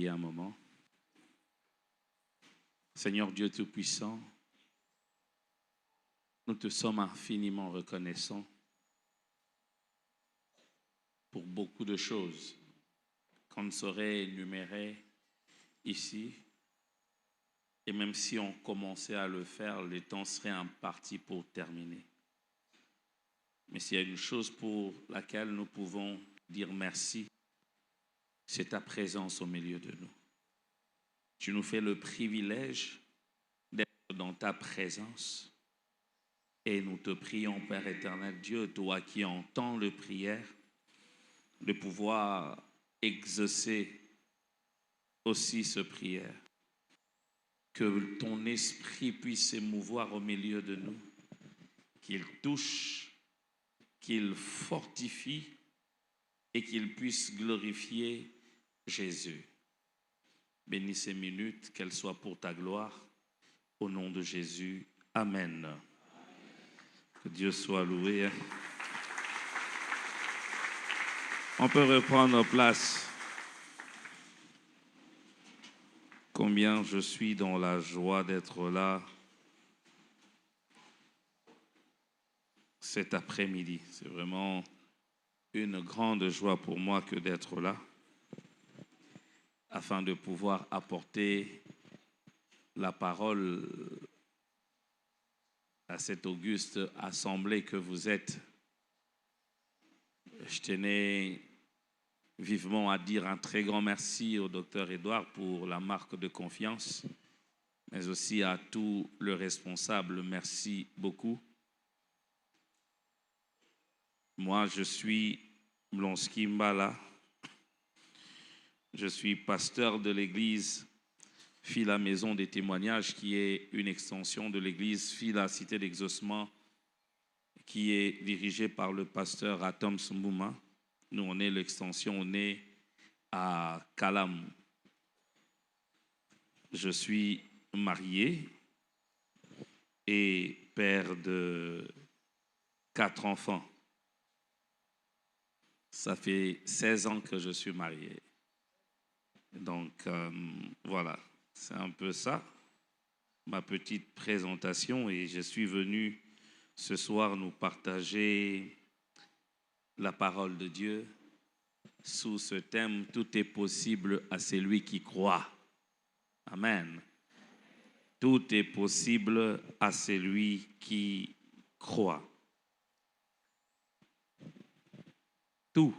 prier un moment. Seigneur Dieu Tout-Puissant, nous te sommes infiniment reconnaissants pour beaucoup de choses qu'on ne saurait énumérer ici. Et même si on commençait à le faire, le temps serait imparti pour terminer. Mais s'il y a une chose pour laquelle nous pouvons dire merci, c'est ta présence au milieu de nous. Tu nous fais le privilège d'être dans ta présence. Et nous te prions, Père éternel Dieu, toi qui entends les prières, de pouvoir exaucer aussi ce prière. Que ton esprit puisse s'émouvoir au milieu de nous, qu'il touche, qu'il fortifie et qu'il puisse glorifier Jésus. Bénis ces minutes, qu'elles soient pour ta gloire. Au nom de Jésus, Amen. Que Dieu soit loué. On peut reprendre place. Combien je suis dans la joie d'être là cet après-midi. C'est vraiment une grande joie pour moi que d'être là, afin de pouvoir apporter la parole à cette auguste assemblée que vous êtes. Je tenais vivement à dire un très grand merci au docteur Edouard pour la marque de confiance, mais aussi à tous les responsables. Merci beaucoup. Moi, je suis Mlonski Mbala. Je suis pasteur de l'église Fila Maison des Témoignages, qui est une extension de l'église Fila Cité d'Exaucement, qui est dirigée par le pasteur Atom Sumbouma. Nous, on est l'extension, on est à Kalam. Je suis marié et père de 4 enfants. Ça fait 16 ans que je suis marié. Donc, voilà, c'est un peu ça, ma petite présentation. Et je suis venu ce soir nous partager la parole de Dieu sous ce thème « Tout est possible à celui qui croit ». Amen. Tout est possible à celui qui croit. Tout.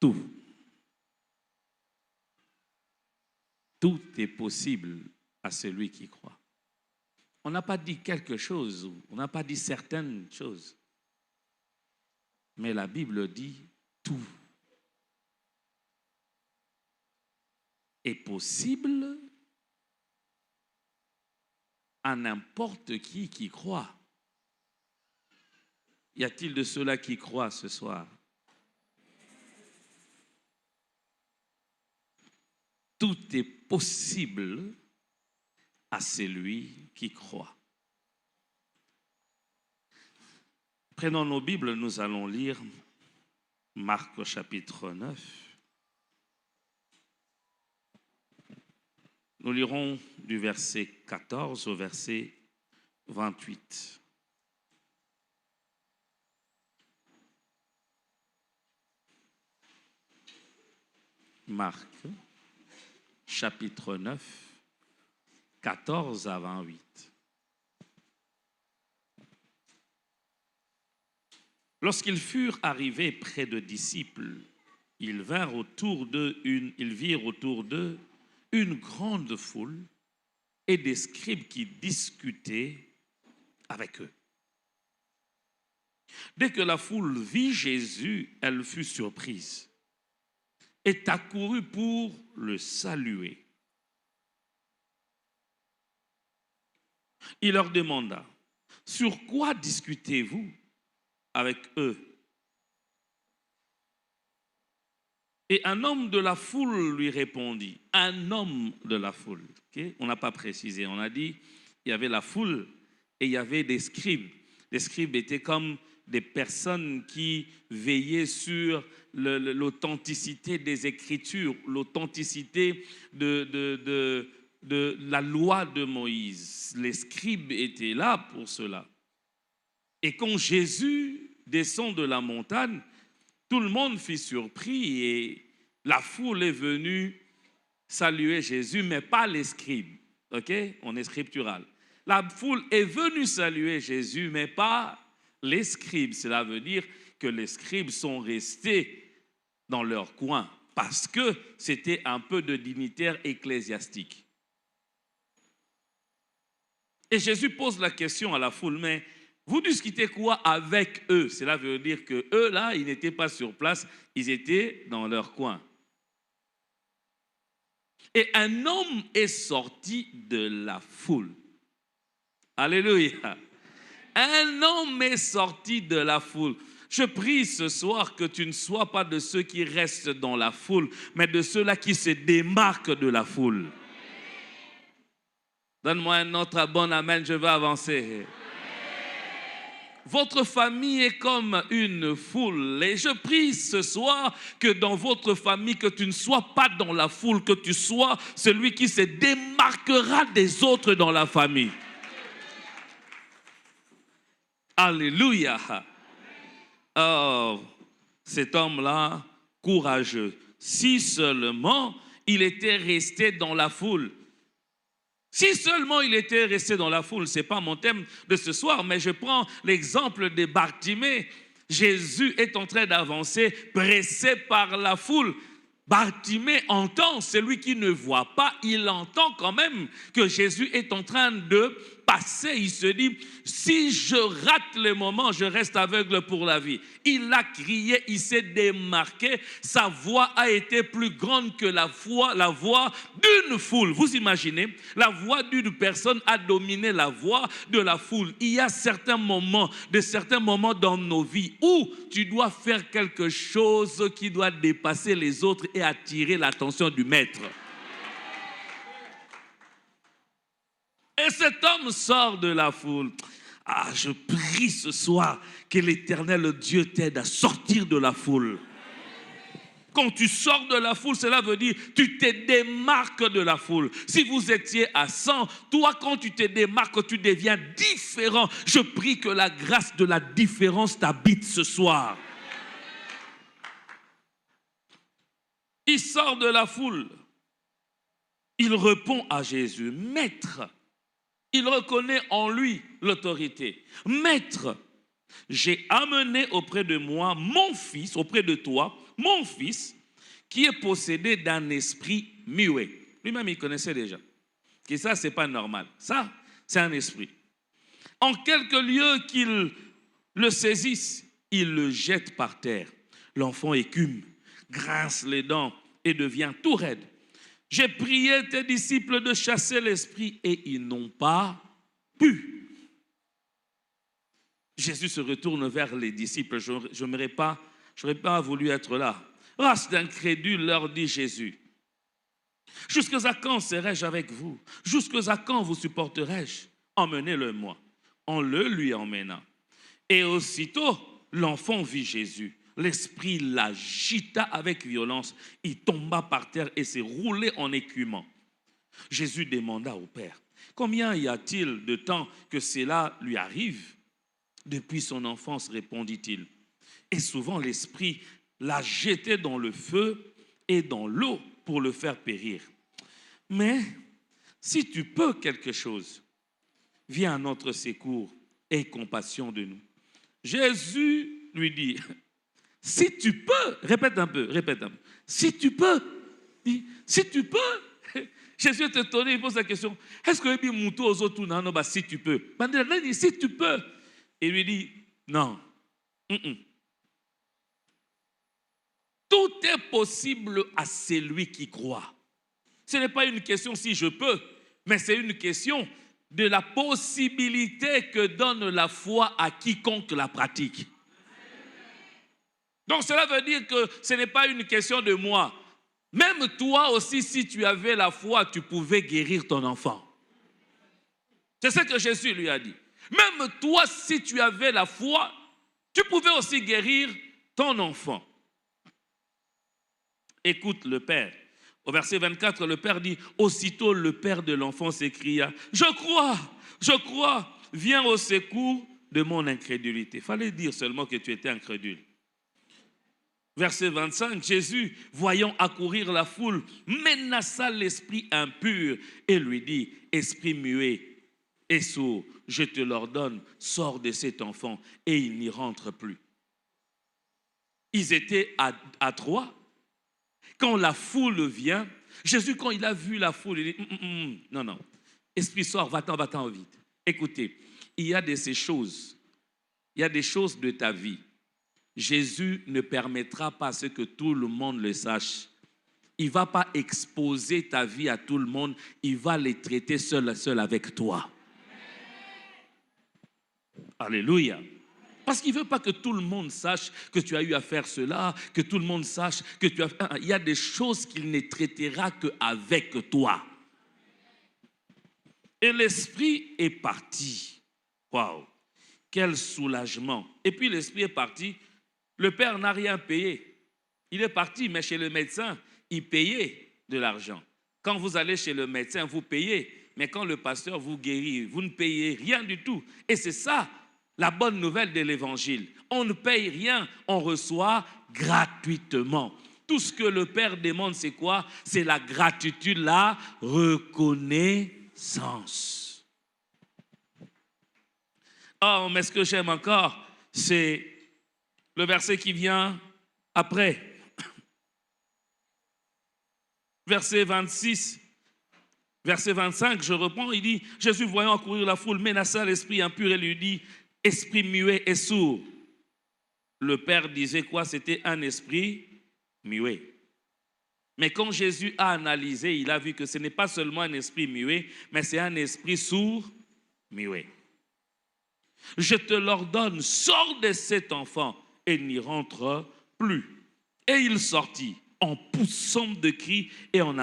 Tout. Tout est possible à celui qui croit. On n'a pas dit quelque chose, on n'a pas dit certaines choses. Mais la Bible dit tout est possible à n'importe qui croit. Y a-t-il de ceux-là qui croient ce soir? Tout est possible à celui qui croit. Prenons nos Bibles, nous allons lire Marc au chapitre 9. Nous lirons du verset 14 au verset 28. Marc, chapitre 9, 14 à 28. Lorsqu'ils furent arrivés près de disciples, ils virent autour d'eux une grande foule et des scribes qui discutaient avec eux. Dès que la foule vit Jésus, elle fut surprise et accourut pour le saluer. Il leur demanda: sur quoi discutez-vous avec eux? Et un homme de la foule lui répondit. Un homme de la foule. Okay? On n'a pas précisé. On a dit il y avait la foule et il y avait des scribes. Les scribes étaient comme des personnes qui veillaient sur l'authenticité des Écritures, l'authenticité de la loi de Moïse. Les scribes étaient là pour cela. Et quand Jésus descend de la montagne, tout le monde fut surpris et la foule est venue saluer Jésus, mais pas les scribes. Ok? On est scriptural. La foule est venue saluer Jésus, mais pas les scribes. Cela veut dire que les scribes sont restés dans leur coin parce que c'était un peu de dignitaires ecclésiastiques. Et Jésus pose la question à la foule, mais vous discutez quoi avec eux? Cela veut dire que eux là, ils n'étaient pas sur place, ils étaient dans leur coin. Et un homme est sorti de la foule. Alléluia. Un homme est sorti de la foule. Je prie ce soir que tu ne sois pas de ceux qui restent dans la foule, mais de ceux-là qui se démarquent de la foule. Donne-moi un autre bon amen, je vais avancer. Votre famille est comme une foule et je prie ce soir que dans votre famille, que tu ne sois pas dans la foule, que tu sois celui qui se démarquera des autres dans la famille. Alléluia. Oh, cet homme-là, courageux. Si seulement il était resté dans la foule. Si seulement il était resté dans la foule, ce n'est pas mon thème de ce soir, mais je prends l'exemple de Bartimée. Jésus est en train d'avancer, pressé par la foule. Bartimée entend, celui qui ne voit pas, il entend quand même que Jésus est en train de passer. Il se dit, si je rate le moment, je reste aveugle pour la vie. Il a crié, il s'est démarqué. Sa voix a été plus grande que la voix d'une foule. Vous imaginez, la voix d'une personne a dominé la voix de la foule. Il y a certains moments dans nos vies où tu dois faire quelque chose qui doit dépasser les autres et attirer l'attention du maître. Et cet homme sort de la foule. Ah, je prie ce soir que l'Éternel Dieu t'aide à sortir de la foule. Quand tu sors de la foule, cela veut dire que tu te démarques de la foule. Si vous étiez à 100, toi, quand tu te démarques, tu deviens différent. Je prie que la grâce de la différence t'habite ce soir. Il sort de la foule. Il répond à Jésus, « Maître ». Il reconnaît en lui l'autorité. « Maître, j'ai amené auprès de moi mon fils, auprès de toi, mon fils, qui est possédé d'un esprit muet. » Lui-même, il connaissait déjà. Et ça, ce n'est pas normal. Ça, c'est un esprit. En quelques lieux qu'il le saisisse, il le jette par terre. L'enfant écume, grince les dents et devient tout raide. J'ai prié tes disciples de chasser l'esprit et ils n'ont pas pu. Jésus se retourne vers les disciples. Je n'aurais pas voulu être là. Race d'incrédules, leur dit Jésus. Jusqu'à quand serai-je avec vous? Jusqu'à quand vous supporterai-je? Emmenez-le-moi. On le lui emmena. Et aussitôt, l'enfant vit Jésus. L'esprit l'agita avec violence. Il tomba par terre et s'est roulé en écumant. Jésus demanda au Père, combien y a-t-il de temps que cela lui arrive? Depuis son enfance, répondit-il. Et souvent l'esprit l'a jeté dans le feu et dans l'eau pour le faire périr. Mais si tu peux quelque chose, viens à notre secours et aie compassion de nous. Jésus lui dit, si tu peux, répète un peu, si tu peux, si tu peux. Jésus est étonné, il pose la question, est-ce que tu peux aux autres, non, si tu peux. Il dit, si tu peux. Et lui dit, non. Tout est possible à celui qui croit. Ce n'est pas une question si je peux, mais c'est une question de la possibilité que donne la foi à quiconque la pratique. Donc cela veut dire que ce n'est pas une question de moi. Même toi aussi, si tu avais la foi, tu pouvais guérir ton enfant. C'est ce que Jésus lui a dit. Même toi, si tu avais la foi, Tu pouvais aussi guérir ton enfant. Écoute le père. Au verset 24, le père dit, aussitôt le père de l'enfant s'écria, je crois, viens au secours de mon incrédulité. Il fallait dire seulement que tu étais incrédule. Verset 25, Jésus, voyant accourir la foule, menaça l'esprit impur et lui dit, esprit muet et sourd, je te l'ordonne, sors de cet enfant et il n'y rentre plus. Ils étaient à trois. Quand la foule vient, Jésus, quand il a vu la foule, il dit, non, esprit sort, va-t'en vite. Écoutez, il y a de ces choses, il y a des choses de ta vie. Jésus ne permettra pas à ce que tout le monde le sache. Il ne va pas exposer ta vie à tout le monde, il va les traiter seul avec toi. Alléluia. Parce qu'il ne veut pas que tout le monde sache que tu as eu à faire cela, que tout le monde sache que tu as... Il y a des choses qu'il ne traitera qu'avec toi. Et l'esprit est parti. Waouh, quel soulagement. Et puis l'esprit est parti. Le père n'a rien payé. Il est parti, mais chez le médecin, il payait de l'argent. Quand vous allez chez le médecin, vous payez. Mais quand le pasteur vous guérit, vous ne payez rien du tout. Et c'est ça, la bonne nouvelle de l'évangile. On ne paye rien, on reçoit gratuitement. Tout ce que le Père demande, c'est quoi? C'est la gratitude, la reconnaissance. Oh, mais ce que j'aime encore, c'est le verset qui vient après. Verset 26. Verset 25, je reprends, il dit, Jésus voyant accourir la foule, menaça l'esprit impur et lui dit, esprit muet et sourd. Le Père disait quoi? C'était un esprit muet. Mais quand Jésus a analysé, il a vu que ce n'est pas seulement un esprit muet, mais c'est un esprit sourd, muet. Je te l'ordonne, sors de cet enfant et n'y rentre plus. Et il sortit en poussant de cris et en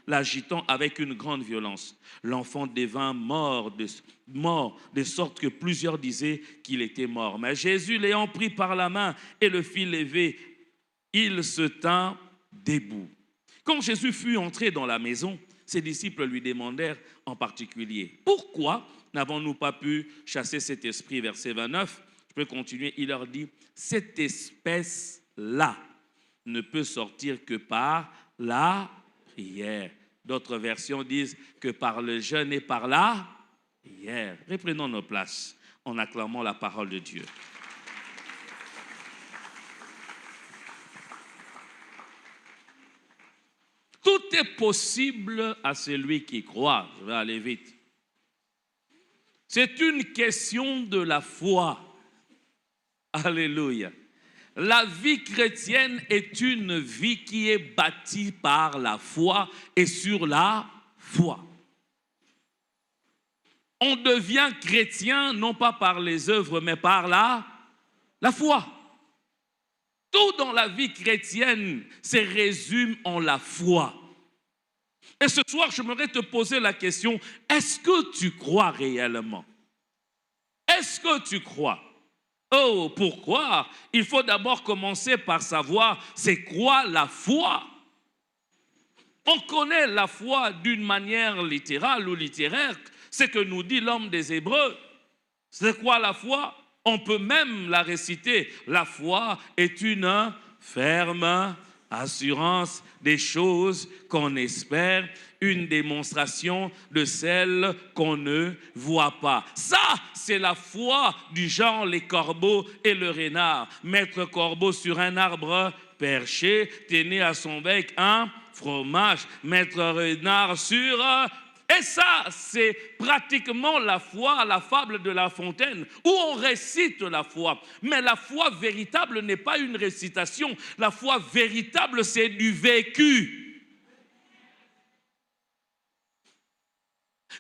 l'agitant avec une grande violence. L'enfant devint mort, de sorte que plusieurs disaient qu'il était mort. Mais Jésus, l'ayant pris par la main et le fit lever, il se tint debout. Quand Jésus fut entré dans la maison, ses disciples lui demandèrent en particulier, pourquoi n'avons-nous pas pu chasser cet esprit? Verset 29, je peux continuer, il leur dit, cette espèce-là ne peut sortir que par la prière. D'autres versions disent que par le jeûne et par la prière. Reprenons nos places en acclamant la parole de Dieu. Tout est possible à celui qui croit. Je vais aller vite. C'est une question de la foi. Alléluia. La vie chrétienne est une vie qui est bâtie par la foi et sur la foi. On devient chrétien non pas par les œuvres, mais par la foi. Tout dans la vie chrétienne se résume en la foi. Et ce soir, j'aimerais te poser la question, est-ce que tu crois réellement? Est-ce que tu crois? Oh, pour croire, il faut d'abord commencer par savoir c'est quoi la foi. On connaît la foi d'une manière littérale ou littéraire, c'est que nous dit l'homme des Hébreux. C'est quoi la foi? On peut même la réciter. La foi est une ferme assurance des choses qu'on espère, une démonstration de celles qu'on ne voit pas. Ça, c'est la foi du genre les corbeaux et le renard. Maître corbeau sur un arbre perché, tenait à son bec un fromage. Maître renard sur... Et ça, c'est pratiquement la foi, la fable de La Fontaine, où on récite la foi. Mais la foi véritable n'est pas une récitation. La foi véritable, c'est du vécu.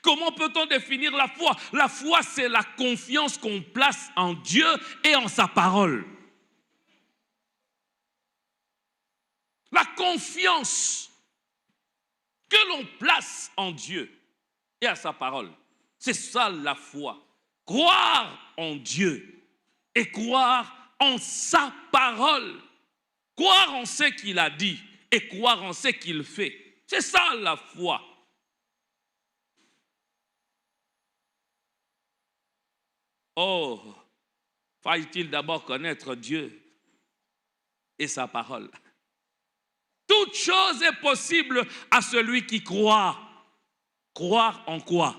Comment peut-on définir la foi? La foi, c'est la confiance qu'on place en Dieu et en sa parole. La confiance que l'on place en Dieu et à sa parole. C'est ça la foi. Croire en Dieu. et croire en sa parole. Croire en ce qu'il a dit et croire en ce qu'il fait. C'est ça la foi. Oh, faille-t-il d'abord connaître Dieu et sa parole. Toute chose est possible à celui qui croit. Croire en quoi?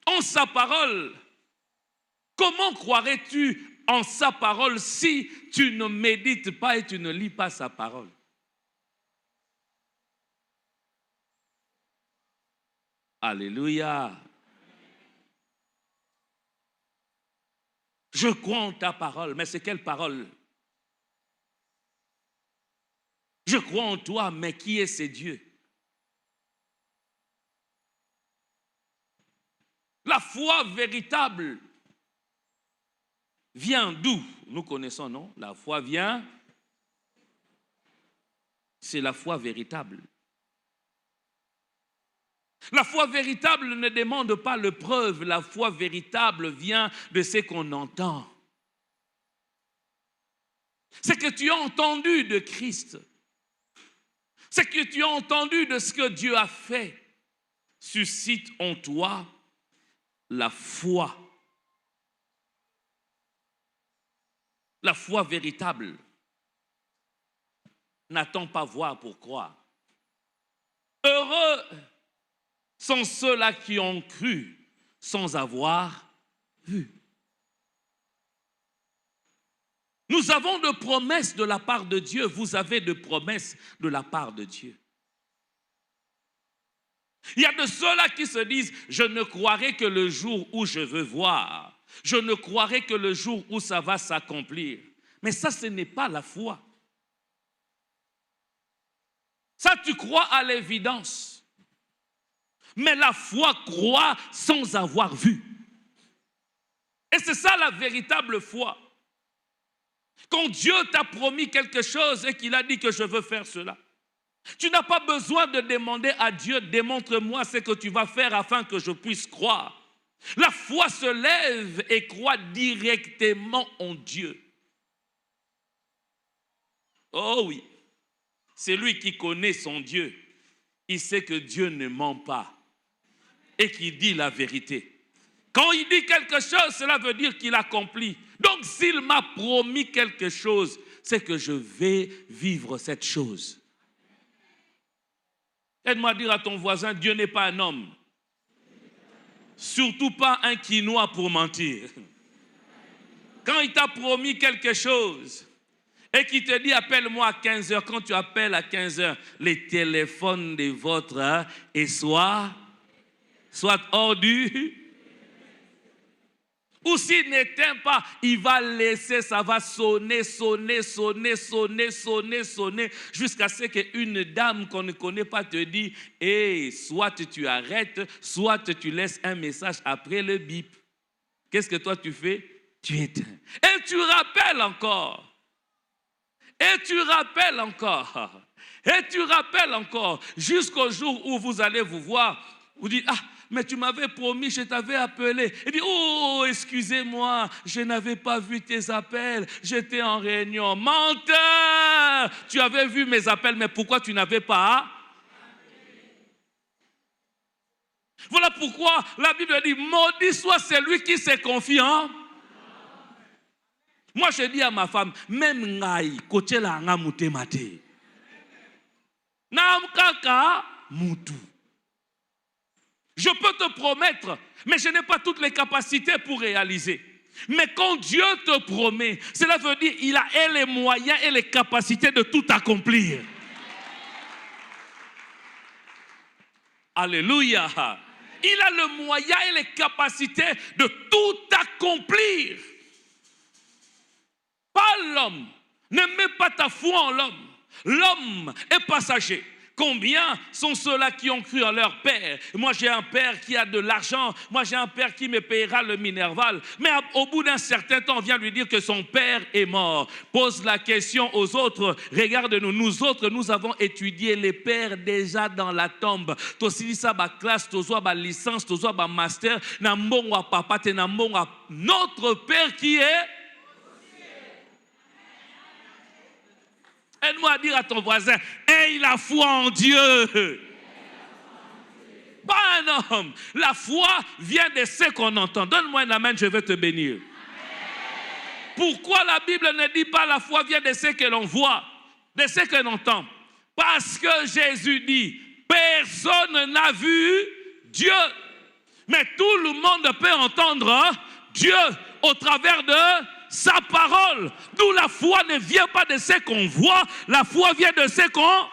En sa parole. Comment croirais-tu en sa parole si tu ne médites pas et tu ne lis pas sa parole? Alléluia. Je crois en ta parole, mais c'est quelle parole? Je crois en toi, mais qui est ce Dieu? La foi véritable vient d'où? Nous connaissons, non? La foi vient, c'est la foi véritable. La foi véritable ne demande pas le preuve. La foi véritable vient de ce qu'on entend. C'est que tu as entendu de Christ. C'est que tu as entendu de ce que Dieu a fait. Suscite en toi la foi. La foi véritable. N'attends pas voir pour croire. Heureux sont ceux-là qui ont cru sans avoir vu. Nous avons de promesses de la part de Dieu. Vous avez de promesses de la part de Dieu. Il y a de ceux-là qui se disent, je ne croirai que le jour où je veux voir. Je ne croirai que le jour où ça va s'accomplir. Mais ça, ce n'est pas la foi. Ça, tu crois à l'évidence. Mais la foi croit sans avoir vu. Et c'est ça la véritable foi. Quand Dieu t'a promis quelque chose et qu'il a dit que je veux faire cela, tu n'as pas besoin de demander à Dieu, démontre-moi ce que tu vas faire afin que je puisse croire. La foi se lève et croit directement en Dieu. Oh oui, c'est lui qui connaît son Dieu. Il sait que Dieu ne ment pas et qu'il dit la vérité. Quand il dit quelque chose, cela veut dire qu'il accomplit. Donc s'il m'a promis quelque chose, c'est que je vais vivre cette chose. Aide-moi à dire à ton voisin, Dieu n'est pas un homme. Surtout pas un quinois pour mentir. Quand il t'a promis quelque chose et qu'il te dit appelle-moi à 15h, quand tu appelles à 15h, les téléphones des vôtres et soit hors du... Ou s'il n'éteint pas, il va laisser, ça va sonner, jusqu'à ce qu'une dame qu'on ne connaît pas te dit, hey, soit tu arrêtes, soit tu laisses un message après le bip. Qu'est-ce que toi tu fais? Tu éteins. Et tu rappelles encore. Et tu rappelles encore. Et tu rappelles encore. Jusqu'au jour où vous allez vous voir, vous dites, ah, mais tu m'avais promis, je t'avais appelé. Il dit, oh, excusez-moi, je n'avais pas vu tes appels, j'étais en réunion. Menteur! Tu avais vu mes appels, mais pourquoi tu n'avais pas? Voilà pourquoi la Bible dit, maudit soit celui qui se confie en. Moi, je dis à ma femme, même ngai, koche la nga mute mate. Nam kaka mutu. Je peux te promettre, mais je n'ai pas toutes les capacités pour réaliser. Mais quand Dieu te promet, cela veut dire qu'il a les moyens et les capacités de tout accomplir. Alléluia. Il a le moyen et les capacités de tout accomplir. Pas l'homme. Ne mets pas ta foi en l'homme. L'homme est passager. Combien sont ceux-là qui ont cru en leur père? Moi, j'ai un père qui a de l'argent. Moi, j'ai un père qui me payera le Minerval. Mais au bout d'un certain temps, on vient lui dire que son père est mort. Pose la question aux autres. Regarde-nous. Nous autres, nous avons étudié les pères déjà dans la tombe. Tosili ça, ba classe, tozoa ba licence, tozoa ba master. Nambongo papa, te nambongo notre père qui est. Aide-moi à dire à ton voisin, aie la foi en Dieu. Pas un homme. La foi vient de ce qu'on entend. Donne-moi un amen, je vais te bénir. Amen. Pourquoi la Bible ne dit pas la foi vient de ce que l'on voit, de ce que l'on entend? Parce que Jésus dit, personne n'a vu Dieu. Mais tout le monde peut entendre Dieu au travers de sa parole. D'où la foi ne vient pas de ce qu'on voit, la foi vient de ce qu'on...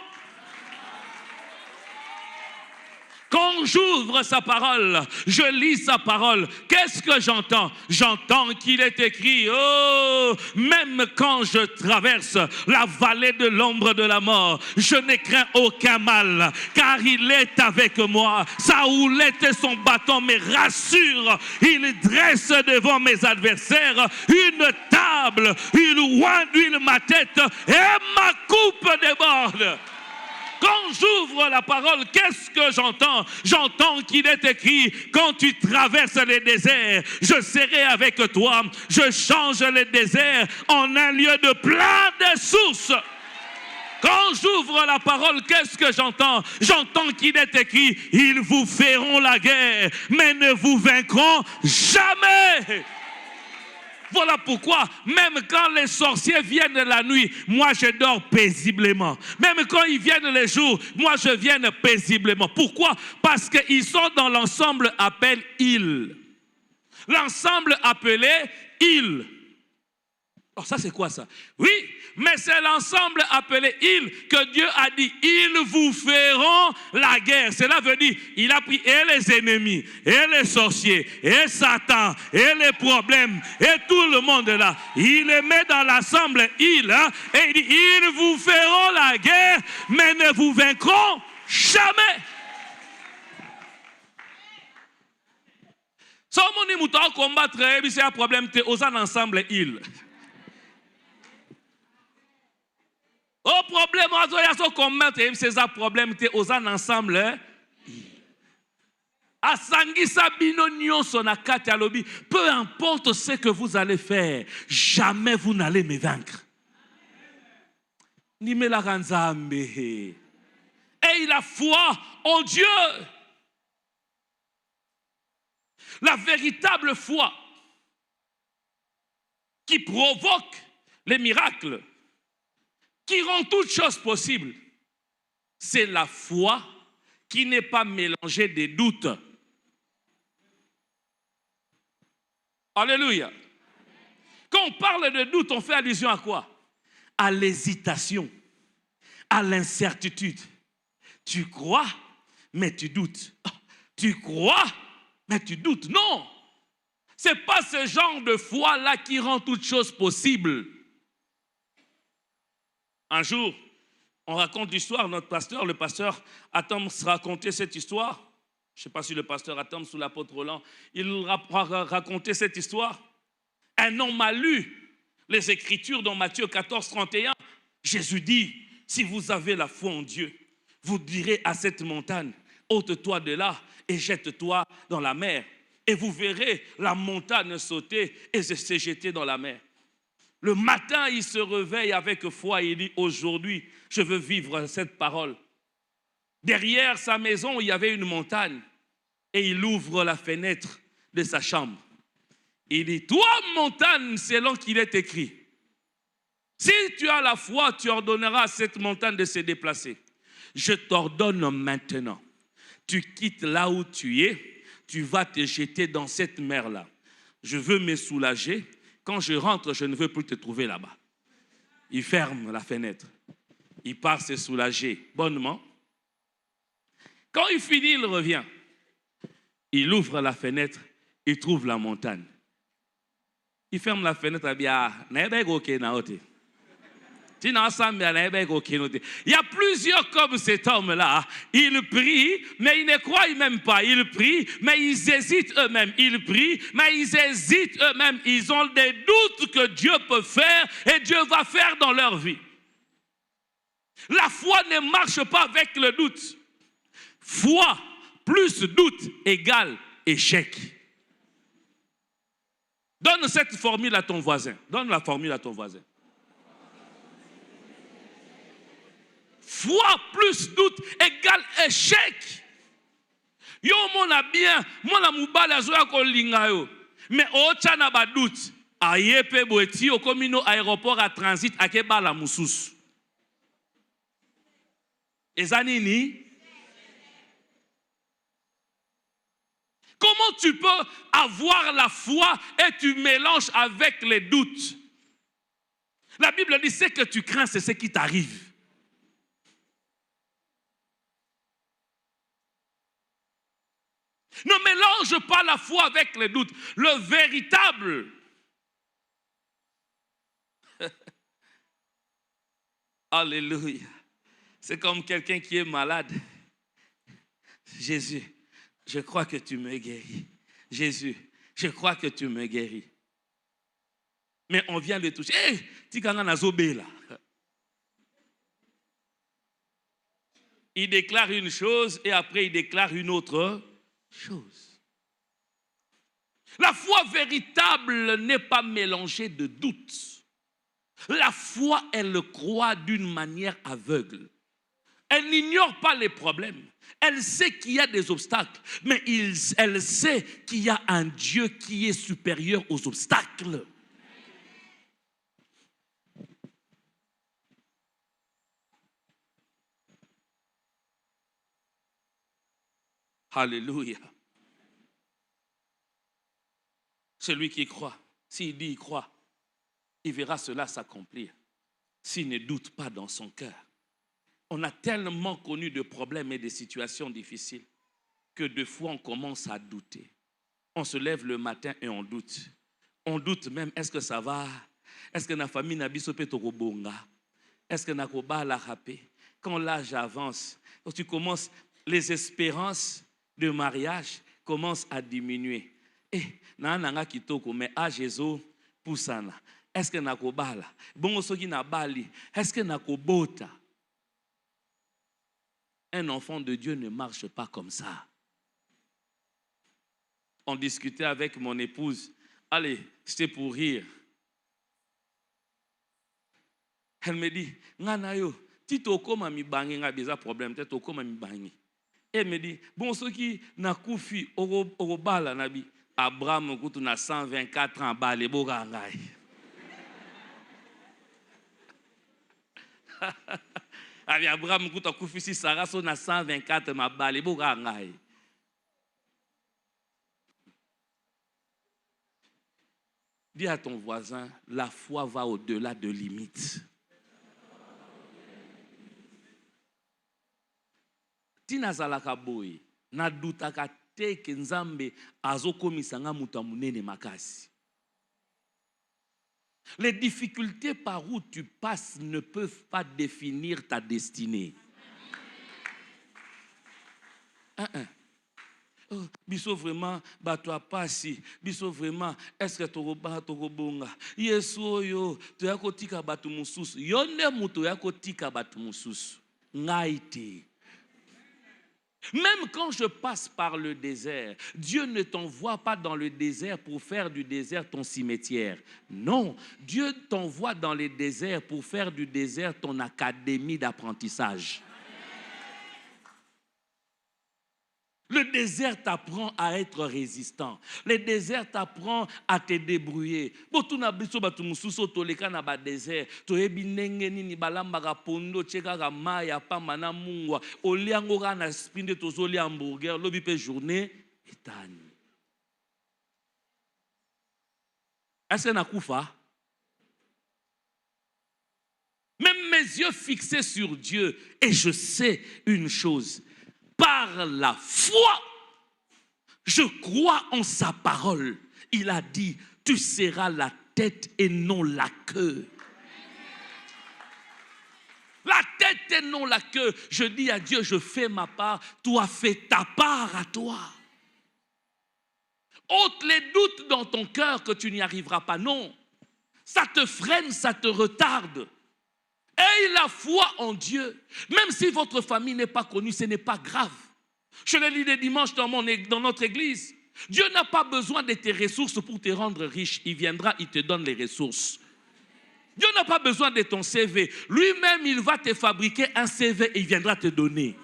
Quand j'ouvre sa parole, je lis sa parole, qu'est-ce que j'entends? J'entends qu'il est écrit, oh, même quand je traverse la vallée de l'ombre de la mort, je ne crains aucun mal, car il est avec moi. Sa houlette et son bâton me rassurent. Il dresse devant mes adversaires une table, il oint d'huile ma tête et ma coupe déborde. Quand j'ouvre la parole, qu'est-ce que j'entends? J'entends qu'il est écrit, quand tu traverses les déserts, je serai avec toi. Je change les déserts en un lieu de plein de sources. Quand j'ouvre la parole, qu'est-ce que j'entends? J'entends qu'il est écrit, ils vous feront la guerre, mais ne vous vaincront jamais. Voilà pourquoi, même quand les sorciers viennent la nuit, moi je dors paisiblement. Même quand ils viennent les jours, moi je viens paisiblement. Pourquoi? Parce qu'ils sont dans l'ensemble appelé ils. L'ensemble appelé ils. Oh, ça c'est quoi ça? Oui, mais c'est l'ensemble appelé ils que Dieu a dit, ils vous feront la guerre. Cela veut dire, il a pris et les ennemis, et les sorciers, et Satan, et les problèmes, et tout le monde là. Il les met dans l'ensemble ils, hein, et il dit, ils vous feront la guerre, mais ne vous vaincront jamais. Si on dit combattre, c'est un problème, aux ensemble ils. Au problème, c'est un problème, aux ensemble. Peu importe ce que vous allez faire, jamais vous n'allez me vaincre. Et la foi en Dieu. La véritable foi qui provoque les miracles, qui rend toutes choses possibles, c'est la foi qui n'est pas mélangée des doutes. Alléluia. Quand on parle de doute, on fait allusion à quoi? À l'hésitation, à l'incertitude. Tu crois, mais tu doutes. Tu crois, mais tu doutes. Non, ce n'est pas ce genre de foi-là qui rend toutes choses possibles. Un jour, on raconte l'histoire, notre pasteur, le pasteur Atoms racontait cette histoire. Je ne sais pas si le pasteur Atoms ou l'apôtre Roland, il racontait cette histoire. Un homme a lu les Écritures dans Matthieu 14, 31. Jésus dit, si vous avez la foi en Dieu, vous direz à cette montagne, ôte-toi de là et jette-toi dans la mer. Et vous verrez la montagne sauter et se jeter dans la mer. Le matin, il se réveille avec foi et il dit, aujourd'hui, je veux vivre cette parole. Derrière sa maison, il y avait une montagne et il ouvre la fenêtre de sa chambre. Il dit, toi, montagne, selon qu'il est écrit, si tu as la foi, tu ordonneras à cette montagne de se déplacer. Je t'ordonne maintenant, tu quittes là où tu es, tu vas te jeter dans cette mer-là. Je veux me soulager. Quand je rentre, je ne veux plus te trouver là-bas. Il ferme la fenêtre. Il part se soulager bonnement. Quand il finit, il revient. Il ouvre la fenêtre, il trouve la montagne. Il ferme la fenêtre, il dit, Il y a plusieurs comme cet homme-là. Ils prient, mais ils ne croient même pas. Ils prient, mais ils hésitent eux-mêmes. Ils prient, mais ils hésitent eux-mêmes. Ils ont des doutes que Dieu peut faire et Dieu va faire dans leur vie. La foi ne marche pas avec le doute. Foi plus doute égale échec. Donne cette formule à ton voisin. Donne la formule à ton voisin. Foi plus doute égale échec. Yo mona bien, mona mubala zoya ko linga yo. Mais ocha na ba doute. Ayepe boeti o komino aéroport à transit akeba la mususu. Ezanini. Comment tu peux avoir la foi et tu mélanges avec les doutes? La Bible dit, ce que tu crains, c'est ce qui t'arrive. Ne mélange pas la foi avec les doutes. Le véritable. Alléluia. C'est comme quelqu'un qui est malade. Jésus, je crois que tu me guéris. Jésus, je crois que tu me guéris. Mais on vient le toucher. Hé, Tikanga Nazobé là. Il déclare une chose et après il déclare une autre chose. La foi véritable n'est pas mélangée de doutes. La foi, elle croit d'une manière aveugle. Elle n'ignore pas les problèmes. Elle sait qu'il y a des obstacles, mais elle sait qu'il y a un Dieu qui est supérieur aux obstacles. Alléluia. Celui qui croit, s'il dit il croit, il verra cela s'accomplir. S'il ne doute pas dans son cœur. On a tellement connu de problèmes et de situations difficiles que des fois on commence à douter. On se lève le matin et on doute. On doute même, est-ce que ça va? Est-ce que la famille n'a pas été bonga? Est-ce que n'a pas la rapé? Quand l'âge avance, quand tu commences, les espérances de mariage commencent à diminuer. Et nanga kitoko mais à Jésus poussana. Est-ce que n'a pas la? Bon soki na bali. Est-ce que n'a pas bota? Un enfant de Dieu ne marche pas comme ça. On discutait avec mon épouse. Allez, c'était pour rire. Elle me dit, Nganayo, ti toko ma mi bangi nga beza problème, ti toko ma mi bangi. Elle me dit, bon ce qui na koufi oro bala nabi, Abraham kutu na 124 ans bale boga ngai. Avec Abraham kuta kufisi Sarah so na 124 ma bale boga ngai. Dis à ton voisin, la foi va au-delà de limites. Tina zalaka boy na dutaka te ke Nzambe azokomisa nga mutu munene makasi. Les difficultés par où tu passes ne peuvent pas définir ta destinée. Oh, biso vraiment batwa pasi biso vraiment est-ce que tokobonga yesu yo toyakotika batu mususu yo nde mutu yakotika batu mususu ngai te. Même quand je passe par le désert, Dieu ne t'envoie pas dans le désert pour faire du désert ton cimetière. Non, Dieu t'envoie dans le désert pour faire du désert ton académie d'apprentissage. Le désert t'apprend à être résistant. Le désert t'apprend à te débrouiller. Botuna biso batu mususu toleka na ba désert. Toyebi ndenge nini balambaka pondo tshekaka maya pamba na mungwa. Oliango kana spinde tozoli hamburger lobi pe journée etani. Est-ce que nakufa? Même mes yeux fixés sur Dieu et je sais une chose. Par la foi, je crois en sa parole. Il a dit, tu seras la tête et non la queue. maintenant là que je dis à Dieu, je fais ma part, toi fais ta part à toi. Ôte les doutes dans ton cœur que tu n'y arriveras pas. Non, ça te freine, ça te retarde. Aie la foi en Dieu. Même si votre famille n'est pas connue, ce n'est pas grave. Je l'ai lu des dimanches dans notre église. Dieu n'a pas besoin de tes ressources pour te rendre riche. Il viendra, il te donne les ressources. Dieu n'a pas besoin de ton CV. Lui-même, il va te fabriquer un CV et il viendra te donner.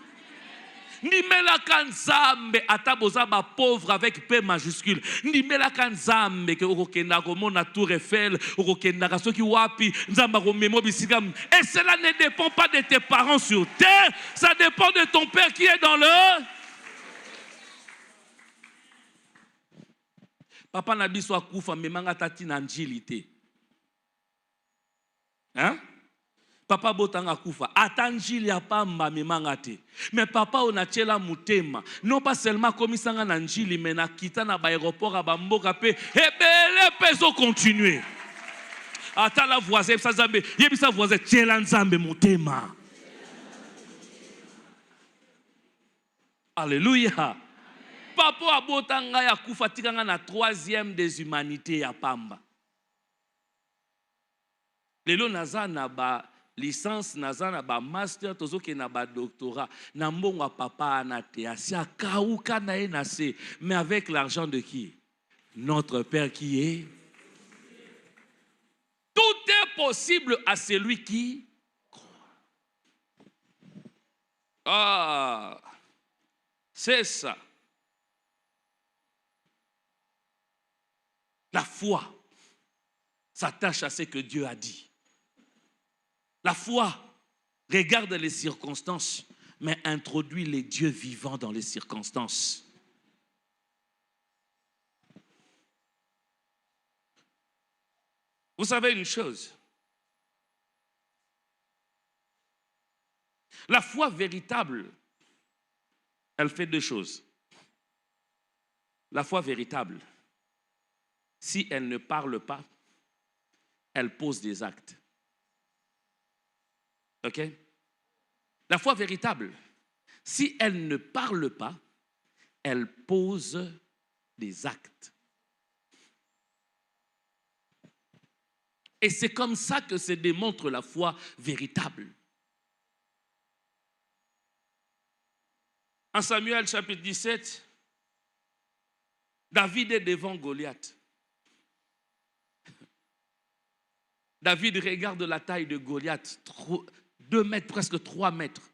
Nimelaka nzambe ataboza ba pauvre avec P majuscule. Nimelaka nzambe ke okokenda komona Tour Eiffel, okokenda soki wapi, nzamba komemo bisikam. Et cela ne dépend pas de tes parents sur terre, ça dépend de ton père qui est dans le. Papa na biso akufa memanga tati na njili te. Hein? Papa botanga kufa atanjili ya pamba memanga te. Mais papa onachela mutema. Non pas seulement komisanga na njili mais na kita na ba aéroport a bamboka pe ebele peso continuer. Ata la voisin sa zambe, yebisa voisin chela nzambe mutema. Alléluia. Papa abotanga ya kufa tikanga na troisième des humanités ya pamba. Lelo naza na ba licence, naza na ba master, tozoke na ba doctorat. Na mbongo papa anate asia kauka na enase, mais avec l'argent de qui? Notre Père qui est. Tout est possible à celui qui croit. Ah, c'est ça. La foi s'attache à ce que Dieu a dit. La foi regarde les circonstances, mais introduit les dieux vivants dans les circonstances. Vous savez une chose, la foi véritable, elle fait deux choses. La foi véritable, si elle ne parle pas, elle pose des actes. Ok? La foi véritable, si elle ne parle pas, elle pose des actes. Et c'est comme ça que se démontre la foi véritable. En Samuel chapitre 17, David est devant Goliath. David regarde la taille de Goliath, 2 mètres, presque 3 mètres.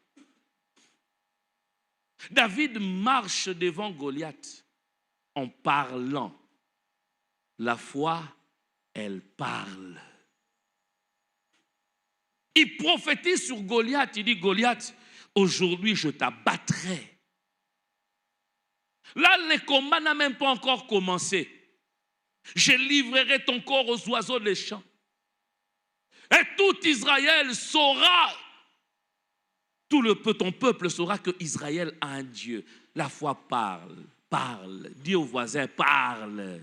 David marche devant Goliath en parlant. La foi, elle parle. Il prophétise sur Goliath. Il dit, Goliath, aujourd'hui je t'abattrai. Là, le combat n'a même pas encore commencé. Je livrerai ton corps aux oiseaux des champs. Et tout Israël saura, ton peuple saura que Israël a un Dieu. La foi parle, parle. Dis au voisin, parle.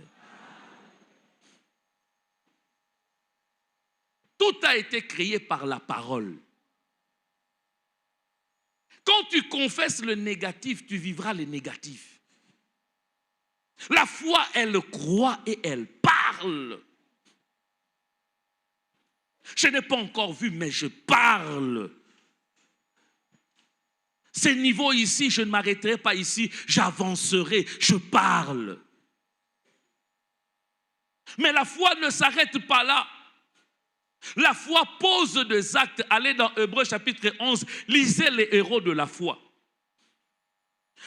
Tout a été créé par la parole. Quand tu confesses le négatif, tu vivras le négatif. La foi, elle croit et elle parle. Je n'ai pas encore vu, mais je parle. Ce niveau ici, je ne m'arrêterai pas ici, j'avancerai, je parle. Mais la foi ne s'arrête pas là. La foi pose des actes. Allez dans Hébreux chapitre 11, lisez les héros de la foi.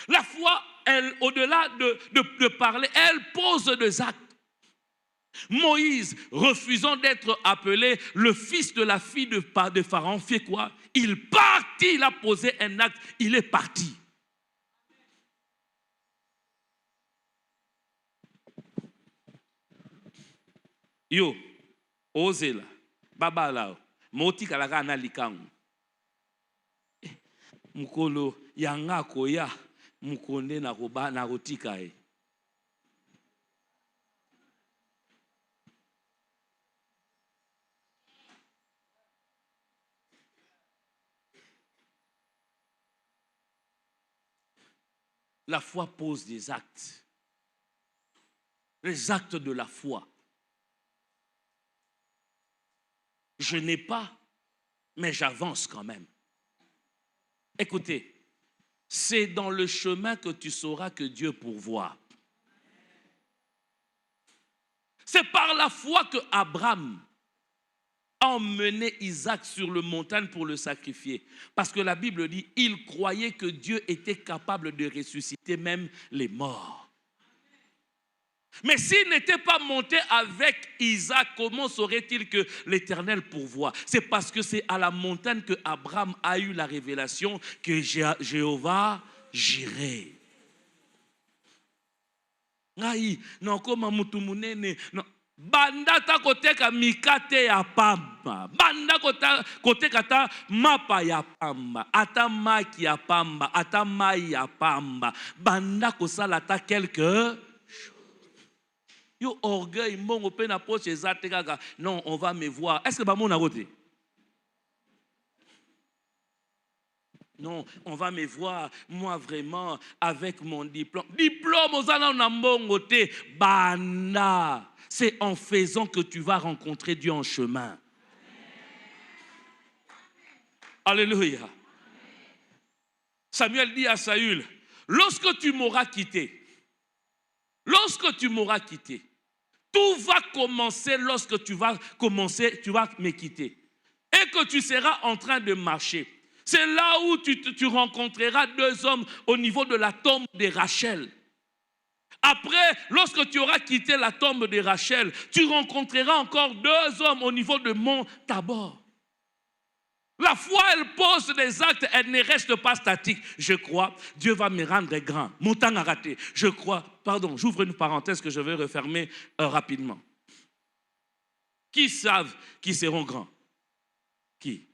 La foi, elle, au-delà de parler, elle pose des actes. Moïse, refusant d'être appelé le fils de la fille de Pharaon, fait quoi? Il partit, il a posé un acte, il est parti. Yo, Ozela, Babala, Moti Kalaka na likangu. Mukolo yanga koya, mukonde na roba na rotika e. La foi pose des actes. Les actes de la foi. Je n'ai pas, mais j'avance quand même. Écoutez, c'est dans le chemin que tu sauras que Dieu pourvoit. C'est par la foi que Abraham a emmené Isaac sur le montagne pour le sacrifier. Parce que la Bible dit, il croyait que Dieu était capable de ressusciter même les morts. Mais s'il n'était pas monté avec Isaac, comment saurait-il que l'Éternel pourvoit? C'est parce que c'est à la montagne que Abraham a eu la révélation que Jéhovah Jireh. Ngai, non koma mutu munene, non. Banda ta koteka mikate ya pamba. Banda koteka ta mapa ya pamba. Ata maki ya pamba. Ata mai ya pamba. Banda kosala ta quelque. Yo orgueil, mon open na poche ezate kaka. Non, on va me voir. Est-ce que ba mon a côté? Non, on va me voir, moi vraiment, avec mon diplôme. Diplôme, aux côté, banda. C'est en faisant que tu vas rencontrer Dieu en chemin. Alléluia. Samuel dit à Saül, lorsque tu m'auras quitté, tout va commencer lorsque tu vas me quitter. Et que tu seras en train de marcher. C'est là où tu rencontreras deux hommes au niveau de la tombe de Rachel. Après, lorsque tu auras quitté la tombe de Rachel, tu rencontreras encore deux hommes au niveau de Mont Tabor. La foi, elle pose des actes, elle ne reste pas statique. Je crois, Dieu va me rendre grand. Mon temps a raté. Je crois, pardon, j'ouvre une parenthèse que je vais refermer rapidement. Qui savent qui seront grands? Qui?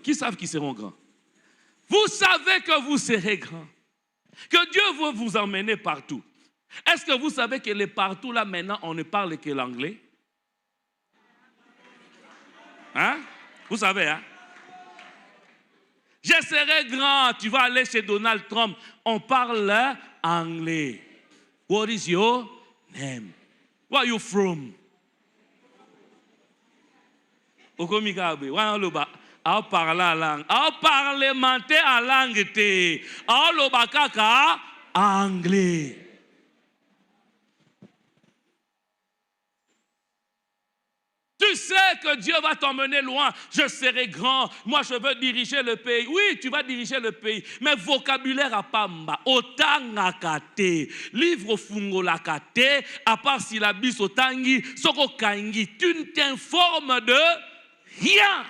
Qui savent qu'ils seront grands? Vous savez que vous serez grands. Que Dieu veut vous emmener partout. Est-ce que vous savez que les partout là maintenant on ne parle que l'anglais? Hein? Vous savez, hein? Je serai grand. Tu vas aller chez Donald Trump. On parle anglais. What is your name? Where are you from? A parler à langue, a parlementer à langue te, a lobakaka anglais. Tu sais que Dieu va t'emmener loin. Je serai grand. Moi, je veux diriger le pays. Oui, tu vas diriger le pays. Mais vocabulaire à pamba. Otangakate. Livre fungolakate. À part syllabus otangi. Soko kangi. Tu ne t'informes de rien.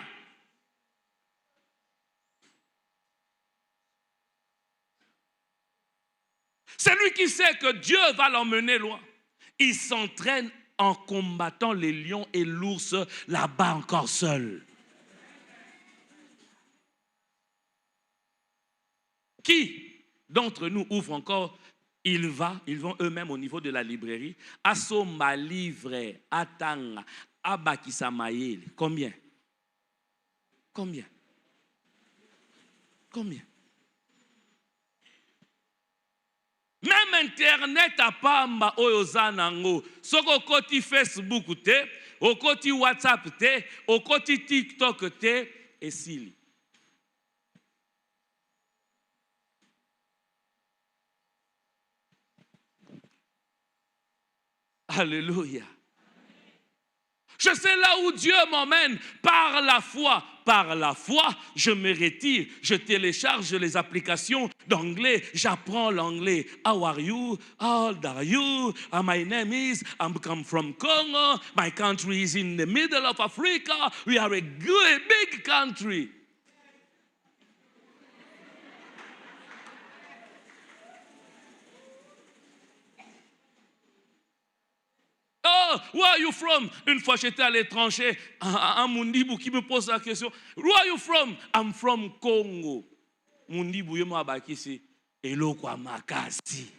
Celui qui sait que Dieu va l'emmener loin, il s'entraîne en combattant les lions et l'ours là-bas encore seul. Qui d'entre nous ouvre encore? Ils vont eux-mêmes au niveau de la librairie. Asoma livre, atanga, abakisamaïl. Combien? Combien? Combien? Même Internet a pas mba oyozanango. Soko koti Facebook te, o koti WhatsApp te, o koti TikTok te, et sili. Alléluia. Je sais là où Dieu m'emmène par la foi. Par la foi, je me retire, je télécharge les applications d'anglais, j'apprends l'anglais. How are you? How old are you? My name is, I'm come from Congo. My country is in the middle of Africa. We are a good, big country. Oh, where are you from? Une fois j'étais à l'étranger, un Mundibou qui me pose la question. Where are you from? I'm from Congo. Mundibou yemo abakisi eloko amakasi.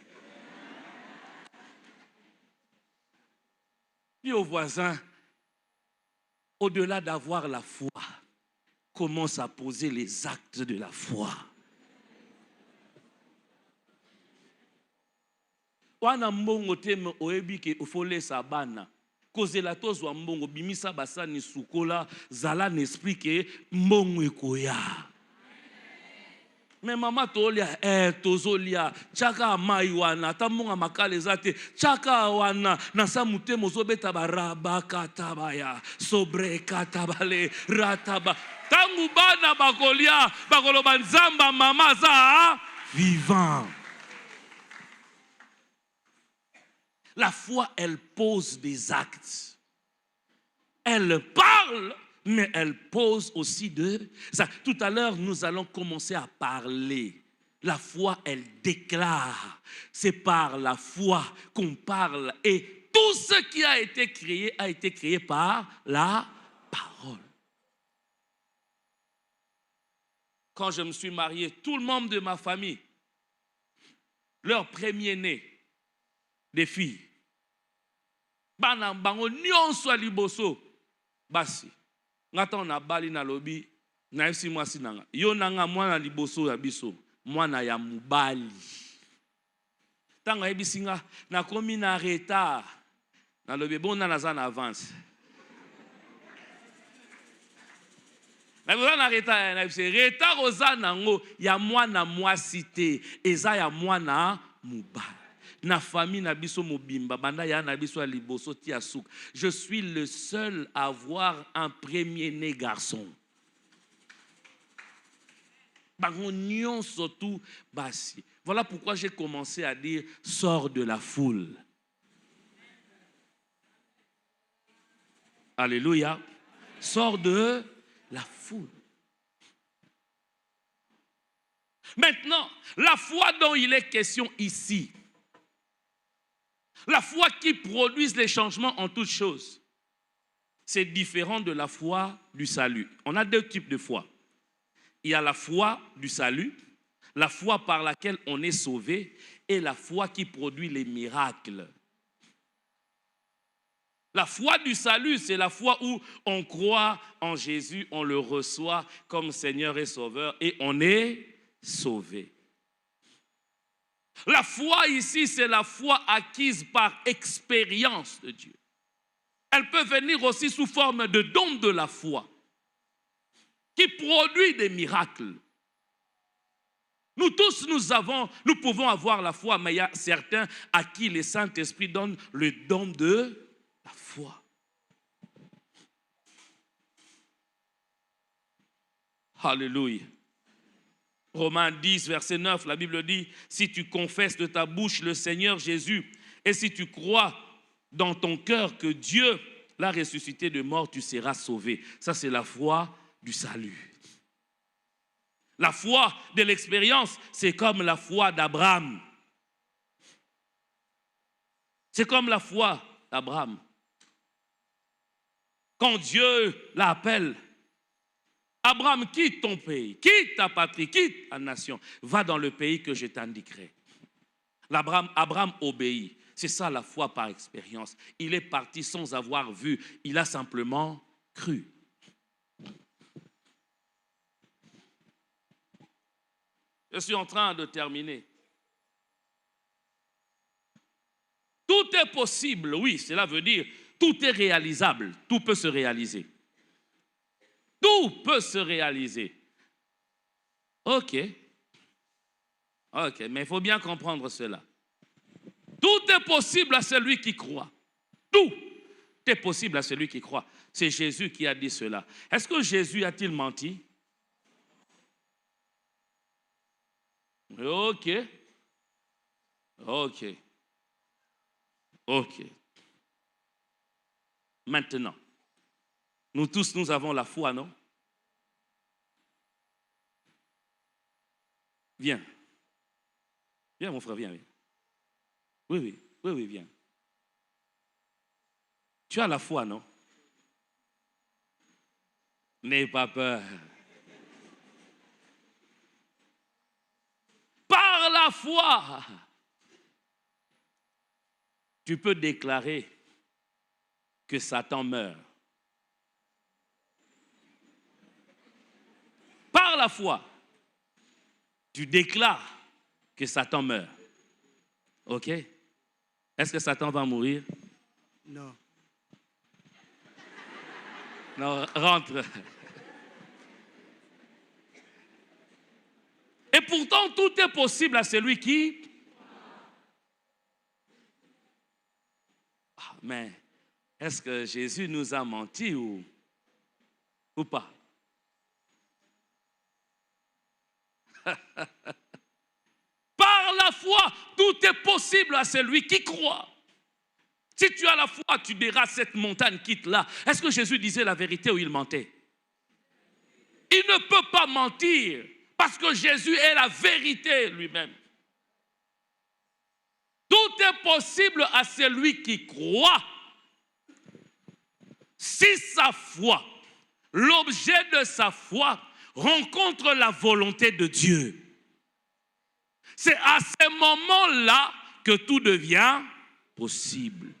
Puis au voisin, au-delà d'avoir la foi, commence à poser les actes de la foi. wana mbongo te oyebi ke ofolesa bana kozela tozwa mbongo bimisa basani sukola zala na esprit ke mbongo ekoya. Mais maman tolia tozolia chaka mai wana tamunga makale zate chaka wana na samute mozobeta baraba katabaya sobre katabale rataba tangu bana bakolia bakoloba nzamba mama za vivant. La foi, elle pose des actes. Elle parle, mais elle pose aussi de... Ça, tout à l'heure, nous allons commencer à parler. La foi, elle déclare. C'est par la foi qu'on parle. Et tout ce qui a été créé par la parole. Quand je me suis marié, tout le monde de ma famille, leur premier-né, des filles. Bana bango nyonso liboso basi. Ngata on a bali na lobi na esi mwasi nanga. Yo nanga mwana liboso ya biso, mwana ya mubali. Tanga ebisinga na komi na retard. Na lobi bona naza na avance. Na komi na retard na bisi retard oza nango ya mwana mwasi te, eza ya mwana mubali. Na famille na biso mobimba banda ya na biso liboso tia souk. Je suis le seul à avoir un premier-né garçon. Bagonion surtout basi. Voilà pourquoi j'ai commencé à dire sors de la foule. Alléluia. Sors de la foule. Maintenant, la foi dont il est question ici, la foi qui produit les changements en toutes choses, c'est différent de la foi du salut. On a deux types de foi. Il y a la foi du salut, la foi par laquelle on est sauvé, et la foi qui produit les miracles. La foi du salut, c'est la foi où on croit en Jésus, on le reçoit comme Seigneur et Sauveur, et on est sauvé. La foi ici, c'est la foi acquise par expérience de Dieu. Elle peut venir aussi sous forme de don de la foi qui produit des miracles. Nous tous, nous pouvons avoir la foi, mais il y a certains à qui le Saint-Esprit donne le don de la foi. Alléluia. Romains 10, verset 9, la Bible dit, si tu confesses de ta bouche le Seigneur Jésus, et si tu crois dans ton cœur que Dieu l'a ressuscité de mort, tu seras sauvé. Ça, c'est la foi du salut. La foi de l'expérience, c'est comme la foi d'Abraham. C'est comme la foi d'Abraham. Quand Dieu l'appelle, Abraham, quitte ton pays, quitte ta patrie, quitte ta nation, va dans le pays que je t'indiquerai. Abraham obéit. C'est ça la foi par expérience. Il est parti sans avoir vu, il a simplement cru. Je suis en train de terminer. Tout est possible, oui, cela veut dire tout est réalisable, tout peut se réaliser. Tout peut se réaliser. Ok, mais il faut bien comprendre cela. Tout est possible à celui qui croit. Tout est possible à celui qui croit. C'est Jésus qui a dit cela. Est-ce que Jésus a-t-il menti? Ok. Maintenant, nous tous, nous avons la foi, non? Viens. Viens, mon frère, viens. Oui, viens. Tu as la foi, non? N'aie pas peur. Par la foi, tu peux déclarer que Satan meurt. Par la foi, tu déclares que Satan meurt. Ok? Est-ce que Satan va mourir? Non. Non, rentre. Et pourtant, tout est possible à celui qui... Ah, mais est-ce que Jésus nous a menti ou pas? Par la foi, tout est possible à celui qui croit. Si tu as la foi, tu diras cette montagne quitte là. Est-ce que Jésus disait la vérité ou il mentait? Il ne peut pas mentir parce que Jésus est la vérité lui-même. Tout est possible à celui qui croit. Si sa foi, l'objet de sa foi, rencontre la volonté de Dieu, c'est à ce moment-là que tout devient possible.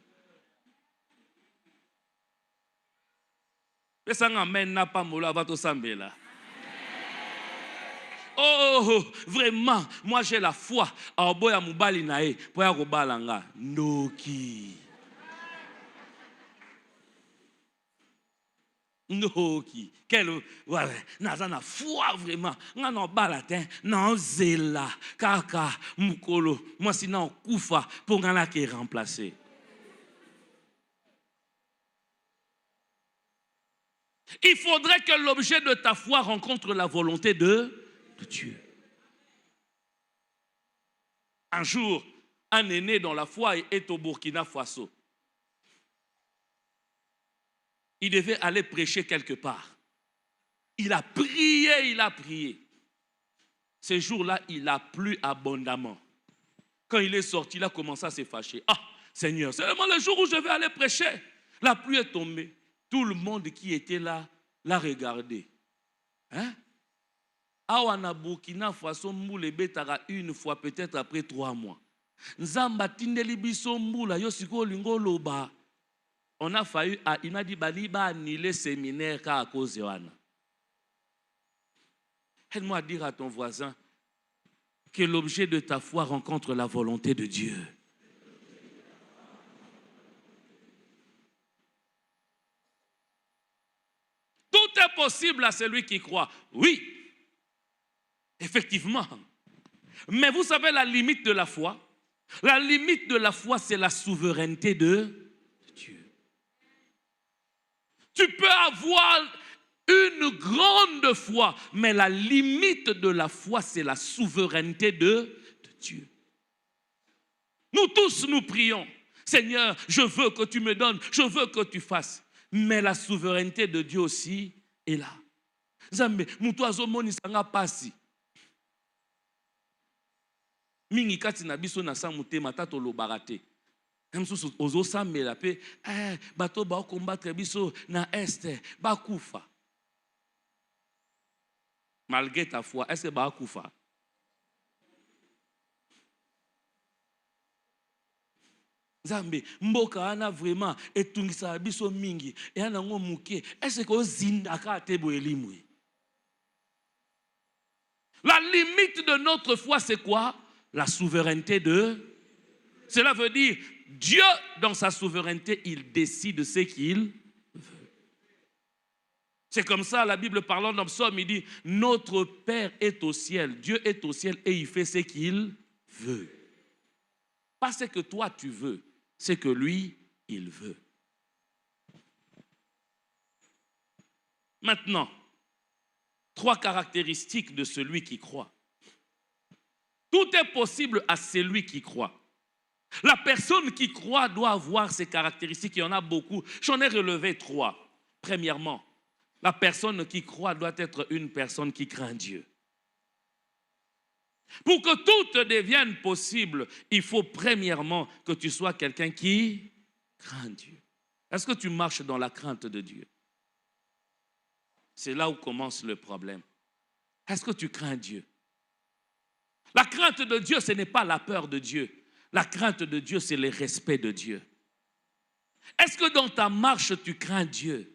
Oh, vraiment, moi j'ai la foi. Noki. Noki. Quelle nazana foi vraiment. Ngano balatin, non zela, kaka, mukolo. Moi sinon kufa pour ngana qui remplacer. Il faudrait que l'objet de ta foi rencontre la volonté de Dieu. Un jour, un aîné dans la foi est au Burkina Faso. Il devait aller prêcher quelque part. Il a prié. Ce jour-là, il a plu abondamment. Quand il est sorti, il a commencé à se fâcher. Ah, Seigneur, c'est vraiment le jour où je vais aller prêcher. La pluie est tombée. Tout le monde qui était là l'a regardé. Hein? Awana Burkina Faso mboule betara une fois, peut-être après 3 mois. Nzamba tindeli biso mboula yo siko lingo loba. On a failli, il m'a dit baliba annuler séminaire car à cause de wana. Aide-moi à dire à ton voisin que l'objet de ta foi rencontre la volonté de Dieu. Tout est possible à celui qui croit. Oui, effectivement. Mais vous savez la limite de la foi? La limite de la foi, c'est la souveraineté de Dieu. Tu peux avoir une grande foi, mais la limite de la foi, c'est la souveraineté de Dieu. Nous tous, nous prions. Seigneur, je veux que tu me donnes, je veux que tu fasses. Mais la souveraineté de Dieu aussi est là. Zambe, mutuazo moni sanga pasi. Mingi kati na biso na samutema tato lo barate. Msusu ozo sambela pe bato ba combattre biso na este ba kufa. Malgré ta foi, est-ce que ba kufa? Zambe, mboka ana vraiment etungisa biso mingi e ana ngo muke est-ce que ozinda ka tebo elimwe? La limite de notre foi c'est quoi? La souveraineté de... Cela veut dire Dieu dans sa souveraineté, il décide ce qu'il veut. C'est comme ça la Bible parlant dans Psaume, il dit notre Père est au ciel, Dieu est au ciel et il fait ce qu'il veut. Pas ce que toi tu veux. C'est que lui, il veut. Maintenant, 3 caractéristiques de celui qui croit. Tout est possible à celui qui croit. La personne qui croit doit avoir ces caractéristiques. Il y en a beaucoup. J'en ai relevé 3. Premièrement, la personne qui croit doit être une personne qui craint Dieu. Pour que tout devienne possible, il faut premièrement que tu sois quelqu'un qui craint Dieu. Est-ce que tu marches dans la crainte de Dieu? C'est là où commence le problème. Est-ce que tu crains Dieu? La crainte de Dieu, ce n'est pas la peur de Dieu. La crainte de Dieu, c'est le respect de Dieu. Est-ce que dans ta marche, tu crains Dieu?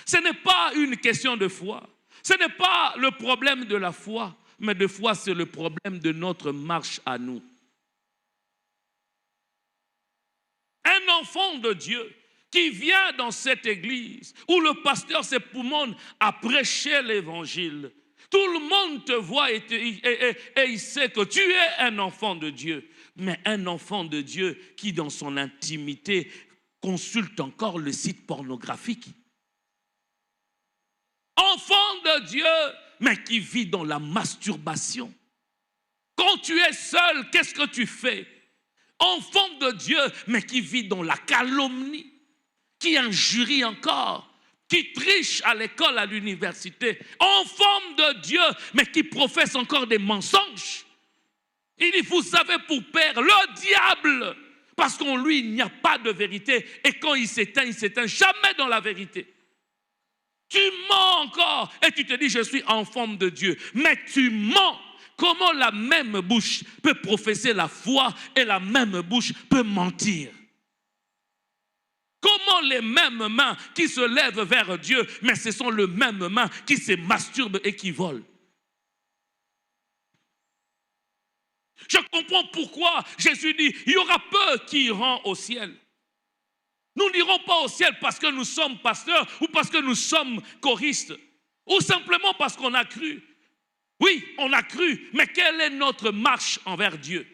Ce n'est pas une question de foi. Ce n'est pas le problème de la foi. Mais des fois, c'est le problème de notre marche à nous. Un enfant de Dieu qui vient dans cette église où le pasteur s'époumonne à prêcher l'évangile. Tout le monde te voit et il sait que tu es un enfant de Dieu. Mais un enfant de Dieu qui, dans son intimité, consulte encore le site pornographique. Enfant de Dieu, mais qui vit dans la masturbation. Quand tu es seul, qu'est-ce que tu fais? Enfant de Dieu, mais qui vit dans la calomnie, qui injurie encore, qui triche à l'école, à l'université. Enfant de Dieu, mais qui professe encore des mensonges. Il dit, vous savez, pour père, le diable, parce qu'en lui, il n'y a pas de vérité. Et quand il s'éteint jamais dans la vérité. Tu mens encore et tu te dis, je suis enfant de Dieu. Mais tu mens. Comment la même bouche peut professer la foi et la même bouche peut mentir? Comment les mêmes mains qui se lèvent vers Dieu, mais ce sont les mêmes mains qui se masturbent et qui volent? Je comprends pourquoi Jésus dit, il y aura peu qui iront au ciel. Nous n'irons pas au ciel parce que nous sommes pasteurs ou parce que nous sommes choristes ou simplement parce qu'on a cru. Oui, on a cru, mais quelle est notre marche envers Dieu?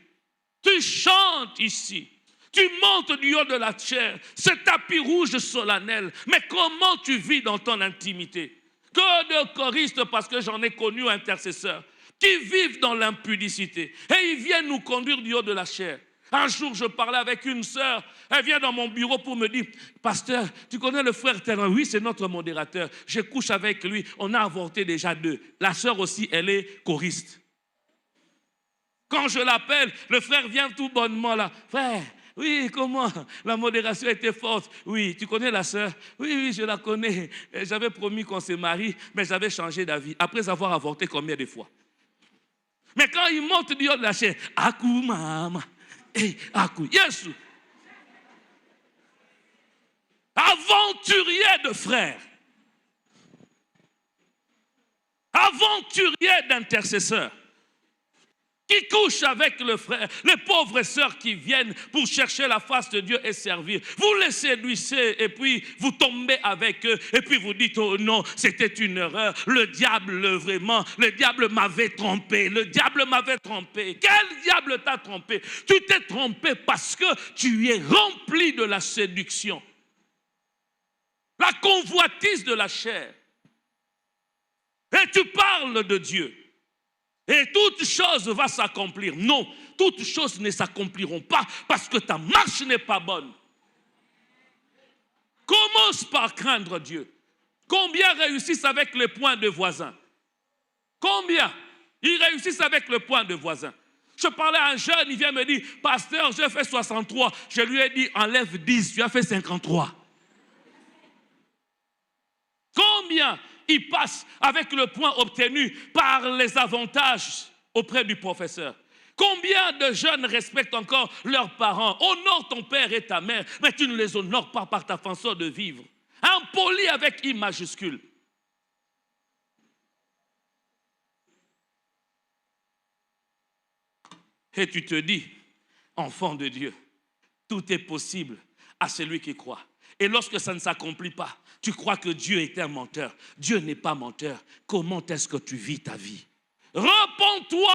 Tu chantes ici, tu montes du haut de la chair, ce tapis rouge solennel, mais comment tu vis dans ton intimité? Que de choristes, parce que j'en ai connu intercesseurs, qui vivent dans l'impudicité. Et ils viennent nous conduire du haut de la chair. Un jour, je parlais avec une sœur. Elle vient dans mon bureau pour me dire, pasteur, tu connais le frère Terrain? Oui, c'est notre modérateur. Je couche avec lui. On a avorté déjà 2. La sœur aussi, elle est choriste. Quand je l'appelle, le frère vient tout bonnement là. Frère, oui, comment? La modération était forte. Oui, tu connais la sœur? Oui, je la connais. J'avais promis qu'on se marie, mais j'avais changé d'avis. Après avoir avorté combien de fois? Mais quand il monte du haut de la chair, Akou maman, Akou, Yesu. Aventurier de frères, aventurier d'intercesseurs, qui couchent avec le frère, les pauvres sœurs qui viennent pour chercher la face de Dieu et servir. Vous les séduisez et puis vous tombez avec eux et puis vous dites, oh non, c'était une erreur. Le diable m'avait trompé. Le diable m'avait trompé. Quel diable t'a trompé? Tu t'es trompé parce que tu es rempli de la séduction. La convoitise de la chair. Et tu parles de Dieu. Et toute chose va s'accomplir. Non, toutes choses ne s'accompliront pas parce que ta marche n'est pas bonne. Commence par craindre Dieu. Combien réussissent avec le point de voisin? Combien? Ils réussissent avec le point de voisin. Je parlais à un jeune, il vient me dire, pasteur, j'ai fait 63. Je lui ai dit, enlève 10, tu as fait 53. Combien ils passent avec le point obtenu par les avantages auprès du professeur? Combien de jeunes respectent encore leurs parents? Honore ton père et ta mère, mais tu ne les honores pas par ta façon de vivre. Impoli avec I majuscule. Et tu te dis, enfant de Dieu, tout est possible à celui qui croit. Et lorsque ça ne s'accomplit pas, tu crois que Dieu est un menteur. Dieu n'est pas menteur. Comment est-ce que tu vis ta vie? Repends-toi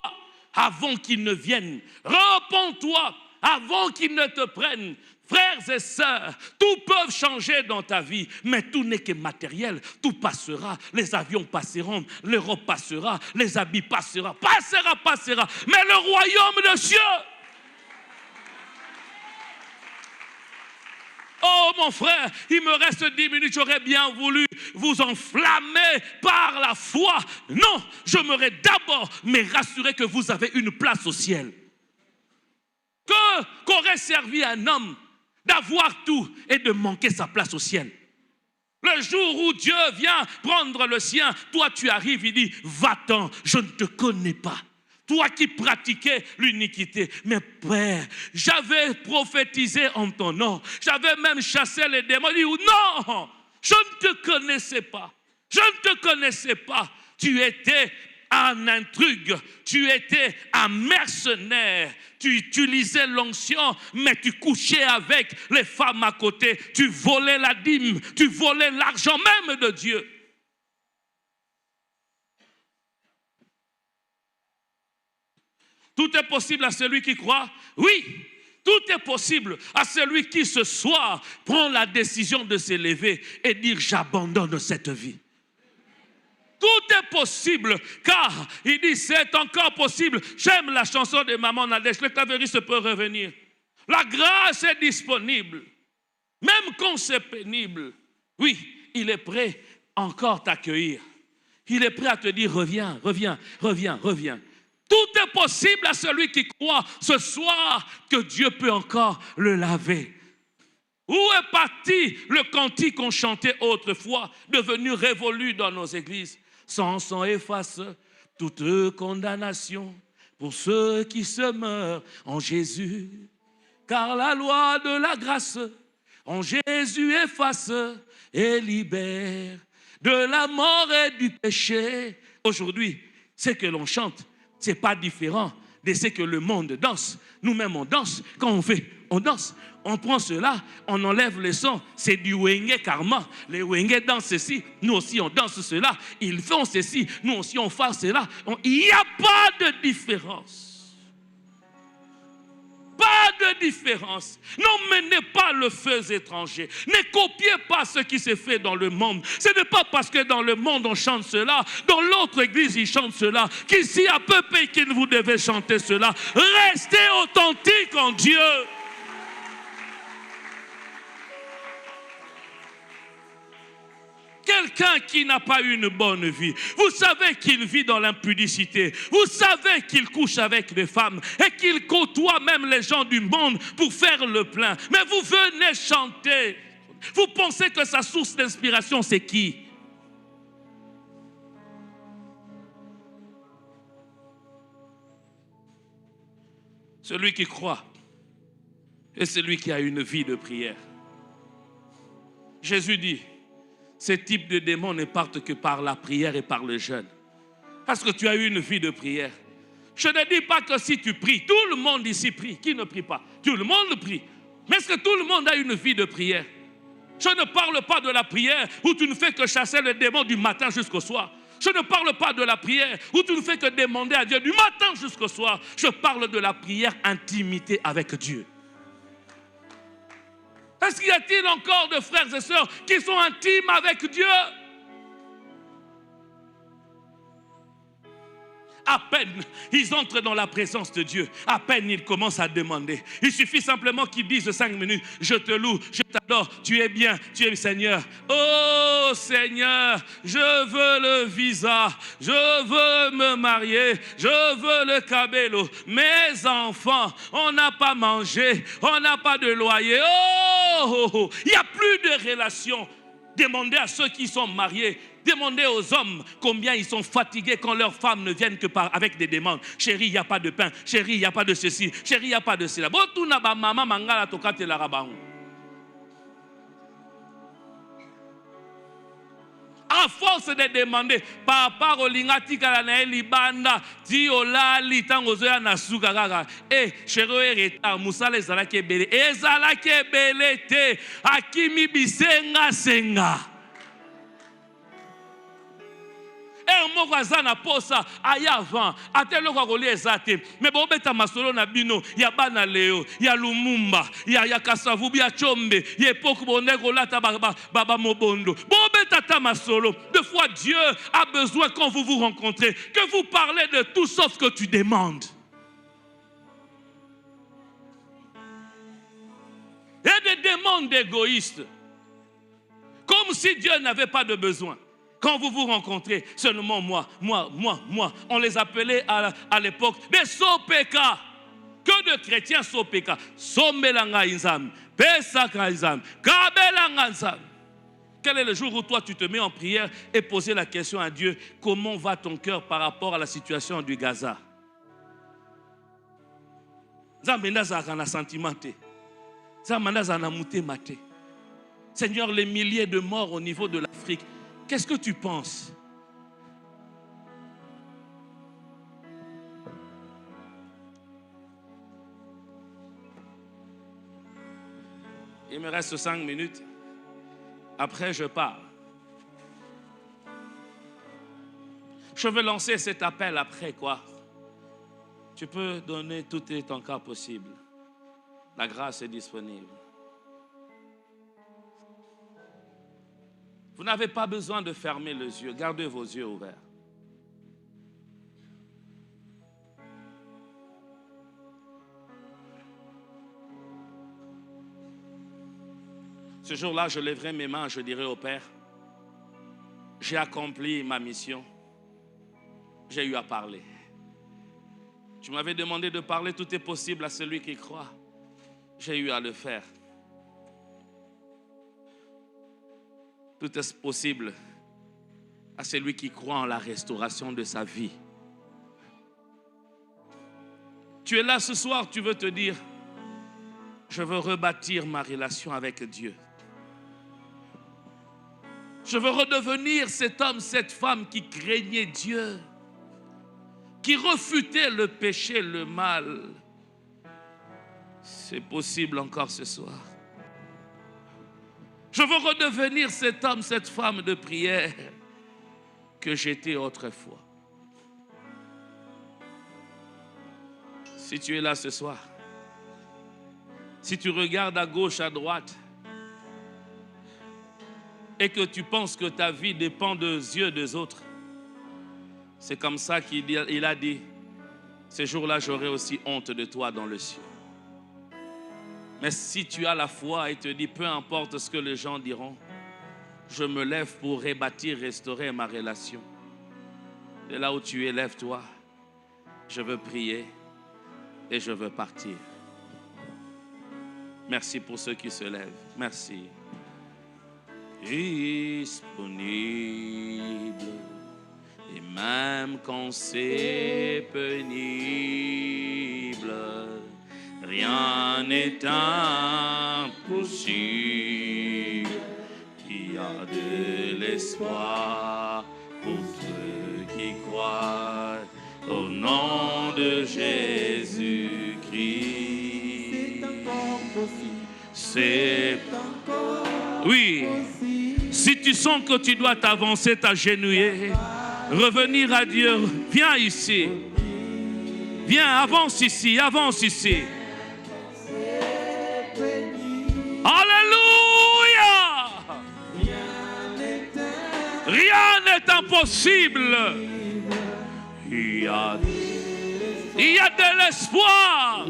avant qu'il ne vienne. Repends-toi avant qu'il ne te prenne. Frères et sœurs, tout peut changer dans ta vie, mais tout n'est que matériel. Tout passera. Les avions passeront, l'Europe passera, les habits passeront. Passera. Mais le royaume de Dieu... Oh mon frère, il me reste 10 minutes, j'aurais bien voulu vous enflammer par la foi. Non, je m'aurais d'abord mais rassuré que vous avez une place au ciel. Qu'aurait servi un homme d'avoir tout et de manquer sa place au ciel? Le jour où Dieu vient prendre le sien, toi tu arrives, il dit, va-t'en, je ne te connais pas. Toi qui pratiquais l'iniquité. Mais Père, j'avais prophétisé en ton nom. J'avais même chassé les démons. Il dit, non, je ne te connaissais pas. Je ne te connaissais pas. Tu étais un intrus, tu étais un mercenaire, tu utilisais l'onction, mais tu couchais avec les femmes à côté, tu volais la dîme, tu volais l'argent même de Dieu. Tout est possible à celui qui croit? Oui, tout est possible à celui qui ce soir prend la décision de s'élever et dire j'abandonne cette vie. Tout est possible, car il dit c'est encore possible. J'aime la chanson de Maman Nadège, le clavériste peut revenir. La grâce est disponible, même quand c'est pénible. Oui, il est prêt encore t'accueillir. Il est prêt à te dire reviens, reviens, reviens, reviens. Tout est possible à celui qui croit ce soir que Dieu peut encore le laver. Où est parti le cantique qu'on chantait autrefois, devenu révolu dans nos églises? Sans sang efface toute condamnation pour ceux qui se meurent en Jésus. Car la loi de la grâce en Jésus efface et libère de la mort et du péché. Aujourd'hui, ce que l'on chante, ce n'est pas différent de ce que le monde danse. Nous-mêmes, on danse. Quand on fait, on danse. On prend cela, on enlève le son. C'est du wenge karma. Les wenge dansent ceci. Nous aussi, on danse cela. Ils font ceci. Nous aussi, on fait cela. Il n'y a pas de différence. Pas de différence. N'emmenez pas le feu étranger. Ne copiez pas ce qui s'est fait dans le monde. Ce n'est pas parce que dans le monde on chante cela, dans l'autre église ils chantent cela, qu'ici à peu près qu'il vous devez chanter cela. Restez authentique en Dieu. Quelqu'un qui n'a pas eu une bonne vie, vous savez qu'il vit dans l'impudicité, vous savez qu'il couche avec des femmes et qu'il côtoie même les gens du monde pour faire le plein. Mais vous venez chanter. Vous pensez que sa source d'inspiration, c'est qui? Celui qui croit et celui qui a une vie de prière. Jésus dit, ces types de démons ne partent que par la prière et par le jeûne. Parce que tu as eu une vie de prière. Je ne dis pas que si tu pries, tout le monde ici prie. Qui ne prie pas? Tout le monde prie. Mais est-ce que tout le monde a une vie de prière? Je ne parle pas de la prière où tu ne fais que chasser le démon du matin jusqu'au soir. Je ne parle pas de la prière où tu ne fais que demander à Dieu du matin jusqu'au soir. Je parle de la prière intimité avec Dieu. Est-ce qu'il y a-t-il encore de frères et sœurs qui sont intimes avec Dieu? À peine ils entrent dans la présence de Dieu, à peine ils commencent à demander. Il suffit simplement qu'ils disent 5 minutes, je te loue, je t'adore, tu es bien, tu es le Seigneur. Oh Seigneur, je veux le visa, je veux me marier, je veux le cabello. Mes enfants, on n'a pas mangé, on n'a pas de loyer. Oh, il n'y a plus de relation. Demandez à ceux qui sont mariés. Demandez aux hommes combien ils sont fatigués quand leurs femmes ne viennent que avec des demandes. Chérie, il n'y a pas de pain. Chérie, il n'y a pas de ceci. Chérie, il n'y a pas de cela. À force de demander, papa rolingati kalana libanda ti olali tango zoya na suka kaka. Chérie retard musala ezalaki ebele te akimi bisenga senga. Moko aza na posa aya avant atelo kwa kolia ezate mais bobeta masolo na bino ya bana leo ya Lumumba ya Kasavubu ya Chombe ya epoque bonne kolata baba mobondo bobeta ta masolo. Deux fois Dieu a besoin quand vous vous rencontrez que vous parlez de tout sauf que tu demandes. Et des demandes égoïstes comme si Dieu n'avait pas de besoin. Quand vous vous rencontrez, seulement moi, on les appelait à l'époque des sopeka. Que de chrétiens sopeka. Sombelanga inzam, pesaka inzam, kabelanga inzam. Quel est le jour où toi tu te mets en prière et poser la question à Dieu, comment va ton cœur par rapport à la situation du Gaza? Seigneur, les milliers de morts au niveau de l'Afrique, qu'est-ce que tu penses? Il me reste 5 minutes. Après, je pars. Je veux lancer cet appel après quoi? Tu peux donner tout ton cas possible. La grâce est disponible. Vous n'avez pas besoin de fermer les yeux. Gardez vos yeux ouverts. Ce jour-là, je lèverai mes mains, je dirai au Père, j'ai accompli ma mission. J'ai eu à parler. Tu m'avais demandé de parler, tout est possible à celui qui croit. J'ai eu à le faire. Tout est possible à celui qui croit en la restauration de sa vie. Tu es là ce soir, tu veux te dire, je veux rebâtir ma relation avec Dieu. Je veux redevenir cet homme, cette femme qui craignait Dieu, qui refutait le péché, le mal. C'est possible encore ce soir. Je veux redevenir cet homme, cette femme de prière que j'étais autrefois. Si tu es là ce soir, si tu regardes à gauche, à droite, et que tu penses que ta vie dépend des yeux des autres, c'est comme ça qu'il a dit, ce jour-là, j'aurai aussi honte de toi dans le ciel. Mais si tu as la foi et te dis, peu importe ce que les gens diront, je me lève pour rebâtir, restaurer ma relation. Et là où tu es, lève-toi. Je veux prier et je veux partir. Merci pour ceux qui se lèvent. Merci. Disponible, et même quand c'est pénible, rien n'est impossible. Il y a de l'espoir pour ceux qui croient au nom de Jésus-Christ. C'est encore possible. Oui. Si tu sens que tu dois t'avancer, t'agenouiller, revenir à Dieu, viens ici. Viens, avance ici, avance ici. Alléluia! Rien n'est impossible. Il y a de l'espoir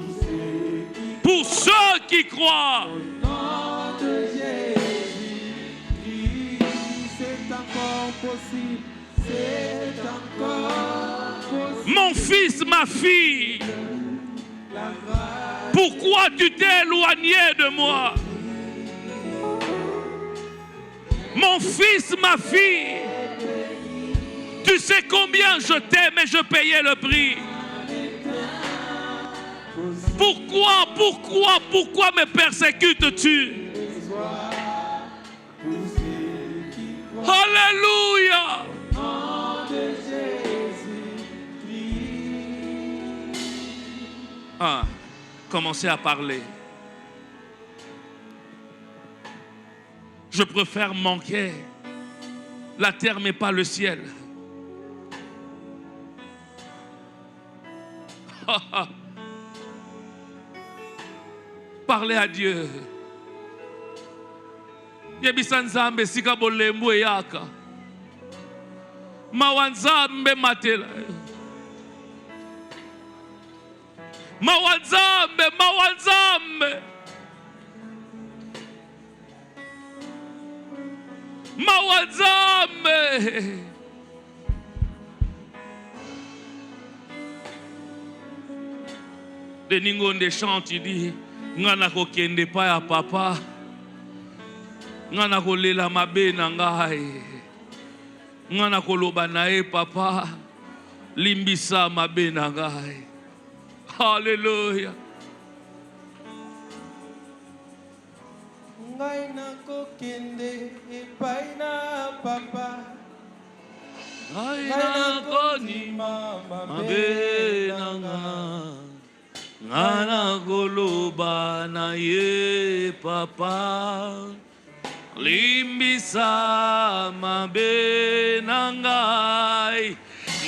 pour ceux qui croient. Mon fils, ma fille, pourquoi tu t'es éloigné de moi? Mon fils, ma fille, tu sais combien je t'aime et je payais le prix. Pourquoi me persécutes-tu? Alléluia! Commencez à parler. Je préfère manquer la terre mais pas le ciel. Parlez à Dieu. Yebisanzambe sika bolembo yaka. Mawanzambe matela. Mawanzambe. Deningonde chante, il dit, ngana ko kende pa ya papa. Ngana ko lela mabe na ngai. Ngana ko loba na e papa. Limbisa mabe na ngai. Hallelujah. Ngai na kokende epai na papa. Ngai na konima mabe na ngai. ngana koloba na ye papa limbisa mabe na ngai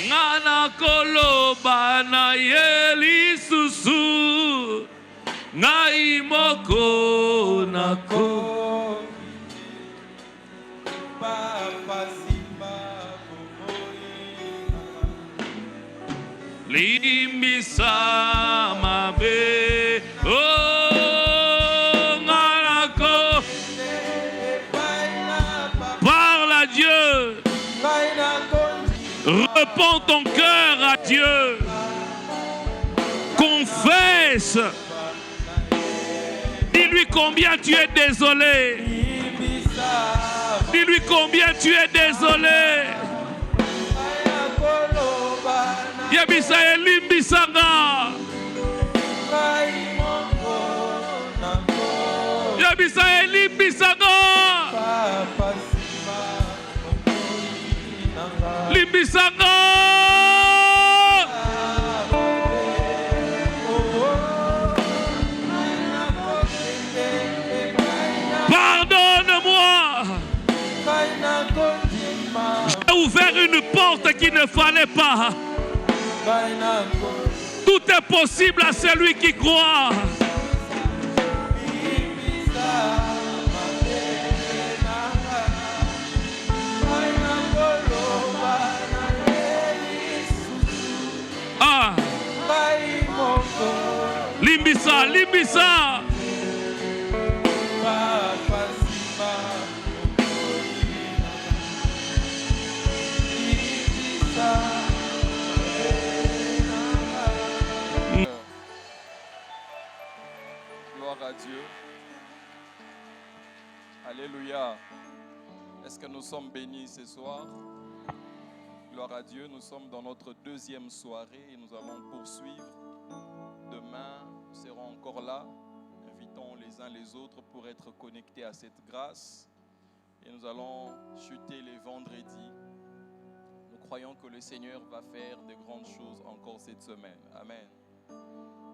ngana koloba na ye lisusu ngai moko nako Papa Simba limbisa mabe oh nganako parle à Dieu, réponds ton cœur à Dieu, confesse, dis-lui combien tu es désolé, dis-lui combien tu es désolé. Yebisa elimbisanga. Yebisa elimbisanga. Limbisanga. Pardonne-moi. J'ai ouvert une porte qu'il ne fallait pas. Tout est possible à celui qui croit. Ah. Limbisa, limbisa. Gloire à Dieu. Alléluia. Est-ce que nous sommes bénis ce soir? Gloire à Dieu. Nous sommes dans notre deuxième soirée et nous allons poursuivre. Demain, nous serons encore là. Invitons les uns les autres pour être connectés à cette grâce. Et nous allons chuter les vendredis. Nous croyons que le Seigneur va faire de grandes choses encore cette semaine. Amen.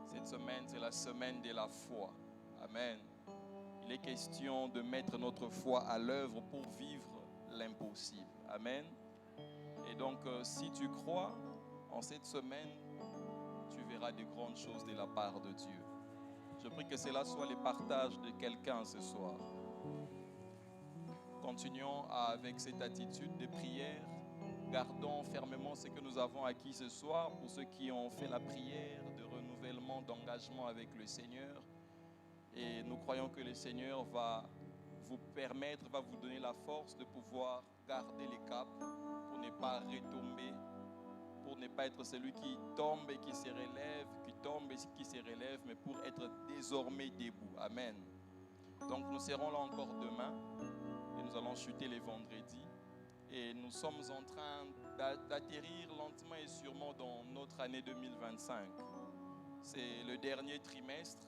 Cette semaine, c'est la semaine de la foi. Amen. Il est question de mettre notre foi à l'œuvre pour vivre l'impossible. Amen. Et donc, si tu crois en cette semaine, tu verras de grandes choses de la part de Dieu. Je prie que cela soit les partages de quelqu'un ce soir. Continuons avec cette attitude de prière. Gardons fermement ce que nous avons acquis ce soir pour ceux qui ont fait la prière de renouvellement, d'engagement avec le Seigneur. Et nous croyons que le Seigneur va vous permettre, va vous donner la force de pouvoir garder les caps pour ne pas retomber, pour ne pas être celui qui tombe et qui se relève, qui tombe et qui se relève, mais pour être désormais debout. Amen. Donc nous serons là encore demain et nous allons chuter les vendredis. Et nous sommes en train d'atterrir lentement et sûrement dans notre année 2025. C'est le dernier trimestre.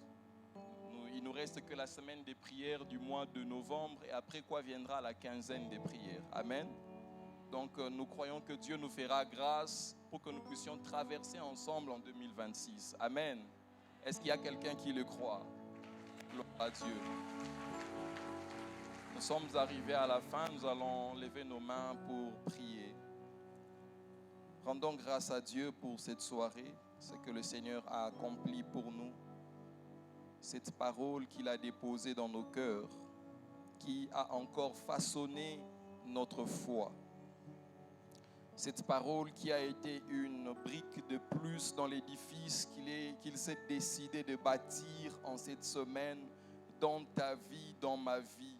Il ne nous reste que la semaine des prières du mois de novembre et après quoi viendra la quinzaine des prières. Amen. Donc nous croyons que Dieu nous fera grâce pour que nous puissions traverser ensemble en 2026. Amen. Est-ce qu'il y a quelqu'un qui le croit? Gloire à Dieu. Nous sommes arrivés à la fin, nous allons lever nos mains pour prier. Rendons grâce à Dieu pour cette soirée, ce que le Seigneur a accompli pour nous. Cette parole qu'il a déposée dans nos cœurs, qui a encore façonné notre foi. Cette parole qui a été une brique de plus dans l'édifice qu'il s'est décidé de bâtir en cette semaine, dans ta vie, dans ma vie,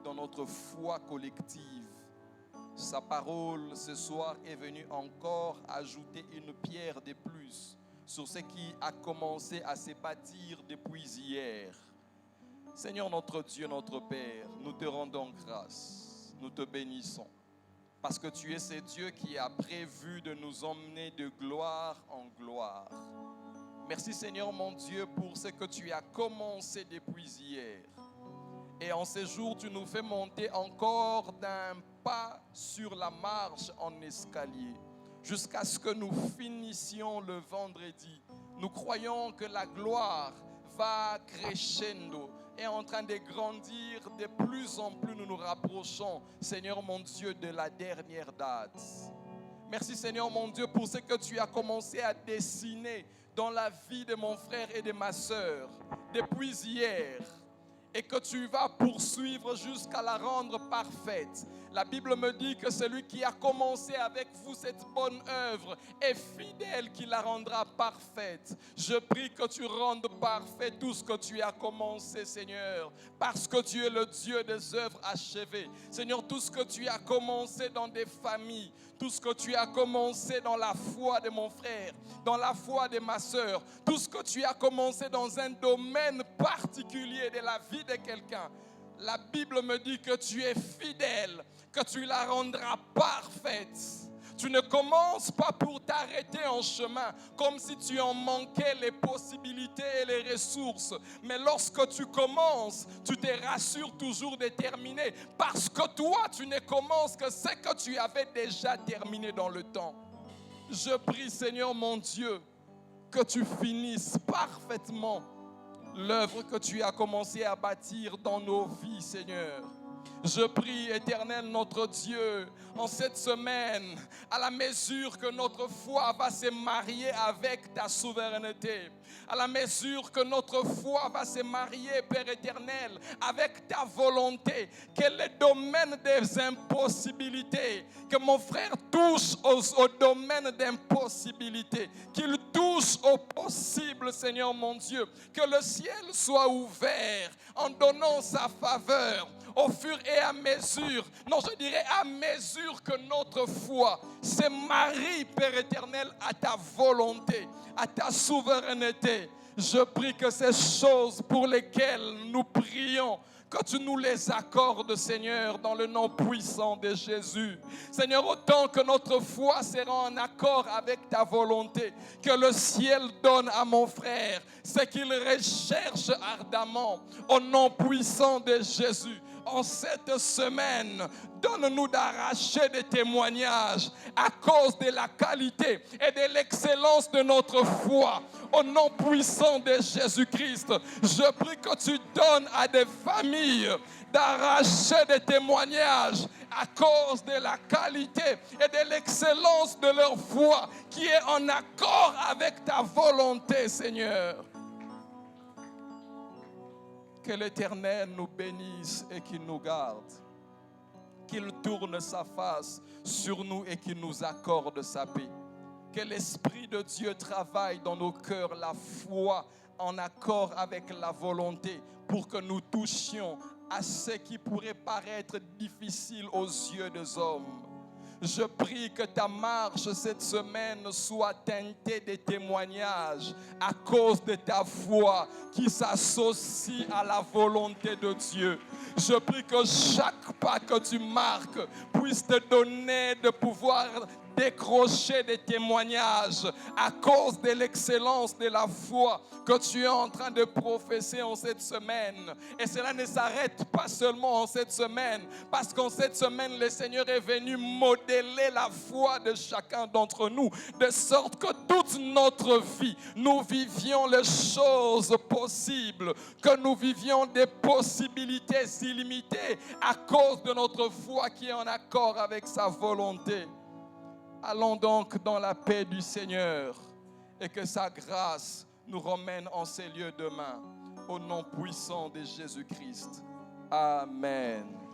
dans notre foi collective. Sa parole ce soir est venue encore ajouter une pierre de plus sur ce qui a commencé à se bâtir depuis hier. Seigneur notre Dieu, notre Père, nous te rendons grâce, nous te bénissons. Parce que tu es ce Dieu qui a prévu de nous emmener de gloire en gloire. Merci Seigneur mon Dieu pour ce que tu as commencé depuis hier. Et en ces jours, tu nous fais monter encore d'un pas sur la marche en escalier. jusqu'à ce que nous finissions le vendredi. Nous croyons que la gloire va crescendo, est en train de grandir. De plus en plus, nous nous rapprochons, Seigneur mon Dieu, de la dernière date. Merci, Seigneur mon Dieu, pour ce que tu as commencé à dessiner dans la vie de mon frère et de ma sœur depuis hier, et que tu vas poursuivre jusqu'à la rendre parfaite. La Bible me dit que celui qui a commencé avec vous cette bonne œuvre est fidèle, qui la rendra parfaite. Je prie que tu rendes parfait tout ce que tu as commencé, Seigneur, parce que tu es le Dieu des œuvres achevées. Seigneur, tout ce que tu as commencé dans des familles, tout ce que tu as commencé dans la foi de mon frère, dans la foi de ma sœur, tout ce que tu as commencé dans un domaine particulier de la vie de quelqu'un, la Bible me dit que tu es fidèle, que tu la rendras parfaite. Tu ne commences pas pour t'arrêter en chemin, comme si tu en manquais les possibilités et les ressources. Mais lorsque tu commences, tu te rassures toujours de terminer, parce que toi, tu ne commences que ce que tu avais déjà terminé dans le temps. Je prie, Seigneur mon Dieu, que tu finisses parfaitement l'œuvre que tu as commencé à bâtir dans nos vies, Seigneur. Je prie, Éternel notre Dieu, en cette semaine, à la mesure que notre foi va se marier avec ta souveraineté, à la mesure que notre foi va se marier, Père éternel, avec ta volonté, que le domaine des impossibilités, que mon frère touche au domaine d'impossibilité, qu'il touche au possible, Seigneur mon Dieu, que le ciel soit ouvert en donnant sa faveur au fur et à mesure, non, je dirais à mesure que notre foi se marie, Père éternel, à ta volonté, à ta souveraineté. Je prie que ces choses pour lesquelles nous prions, que tu nous les accordes, Seigneur, dans le nom puissant de Jésus. Seigneur, autant que notre foi sera en accord avec ta volonté, que le ciel donne à mon frère ce qu'il recherche ardemment, au nom puissant de Jésus. En cette semaine, donne-nous d'arracher des témoignages à cause de la qualité et de l'excellence de notre foi. Au nom puissant de Jésus-Christ, je prie que tu donnes à des familles d'arracher des témoignages à cause de la qualité et de l'excellence de leur foi qui est en accord avec ta volonté, Seigneur. Que l'Éternel nous bénisse et qu'il nous garde. Qu'il tourne sa face sur nous et qu'il nous accorde sa paix. Que l'Esprit de Dieu travaille dans nos cœurs la foi en accord avec la volonté pour que nous touchions à ce qui pourrait paraître difficile aux yeux des hommes. Je prie que ta marche cette semaine soit teintée de témoignages à cause de ta foi qui s'associe à la volonté de Dieu. Je prie que chaque pas que tu marques puisse te donner de pouvoir décrocher des témoignages à cause de l'excellence de la foi que tu es en train de professer en cette semaine. Et cela ne s'arrête pas seulement en cette semaine, parce qu'en cette semaine, le Seigneur est venu modeler la foi de chacun d'entre nous, de sorte que toute notre vie, nous vivions les choses possibles, que nous vivions des possibilités illimitées à cause de notre foi qui est en accord avec sa volonté. Allons donc dans la paix du Seigneur et que sa grâce nous ramène en ces lieux demain. Au nom puissant de Jésus-Christ. Amen.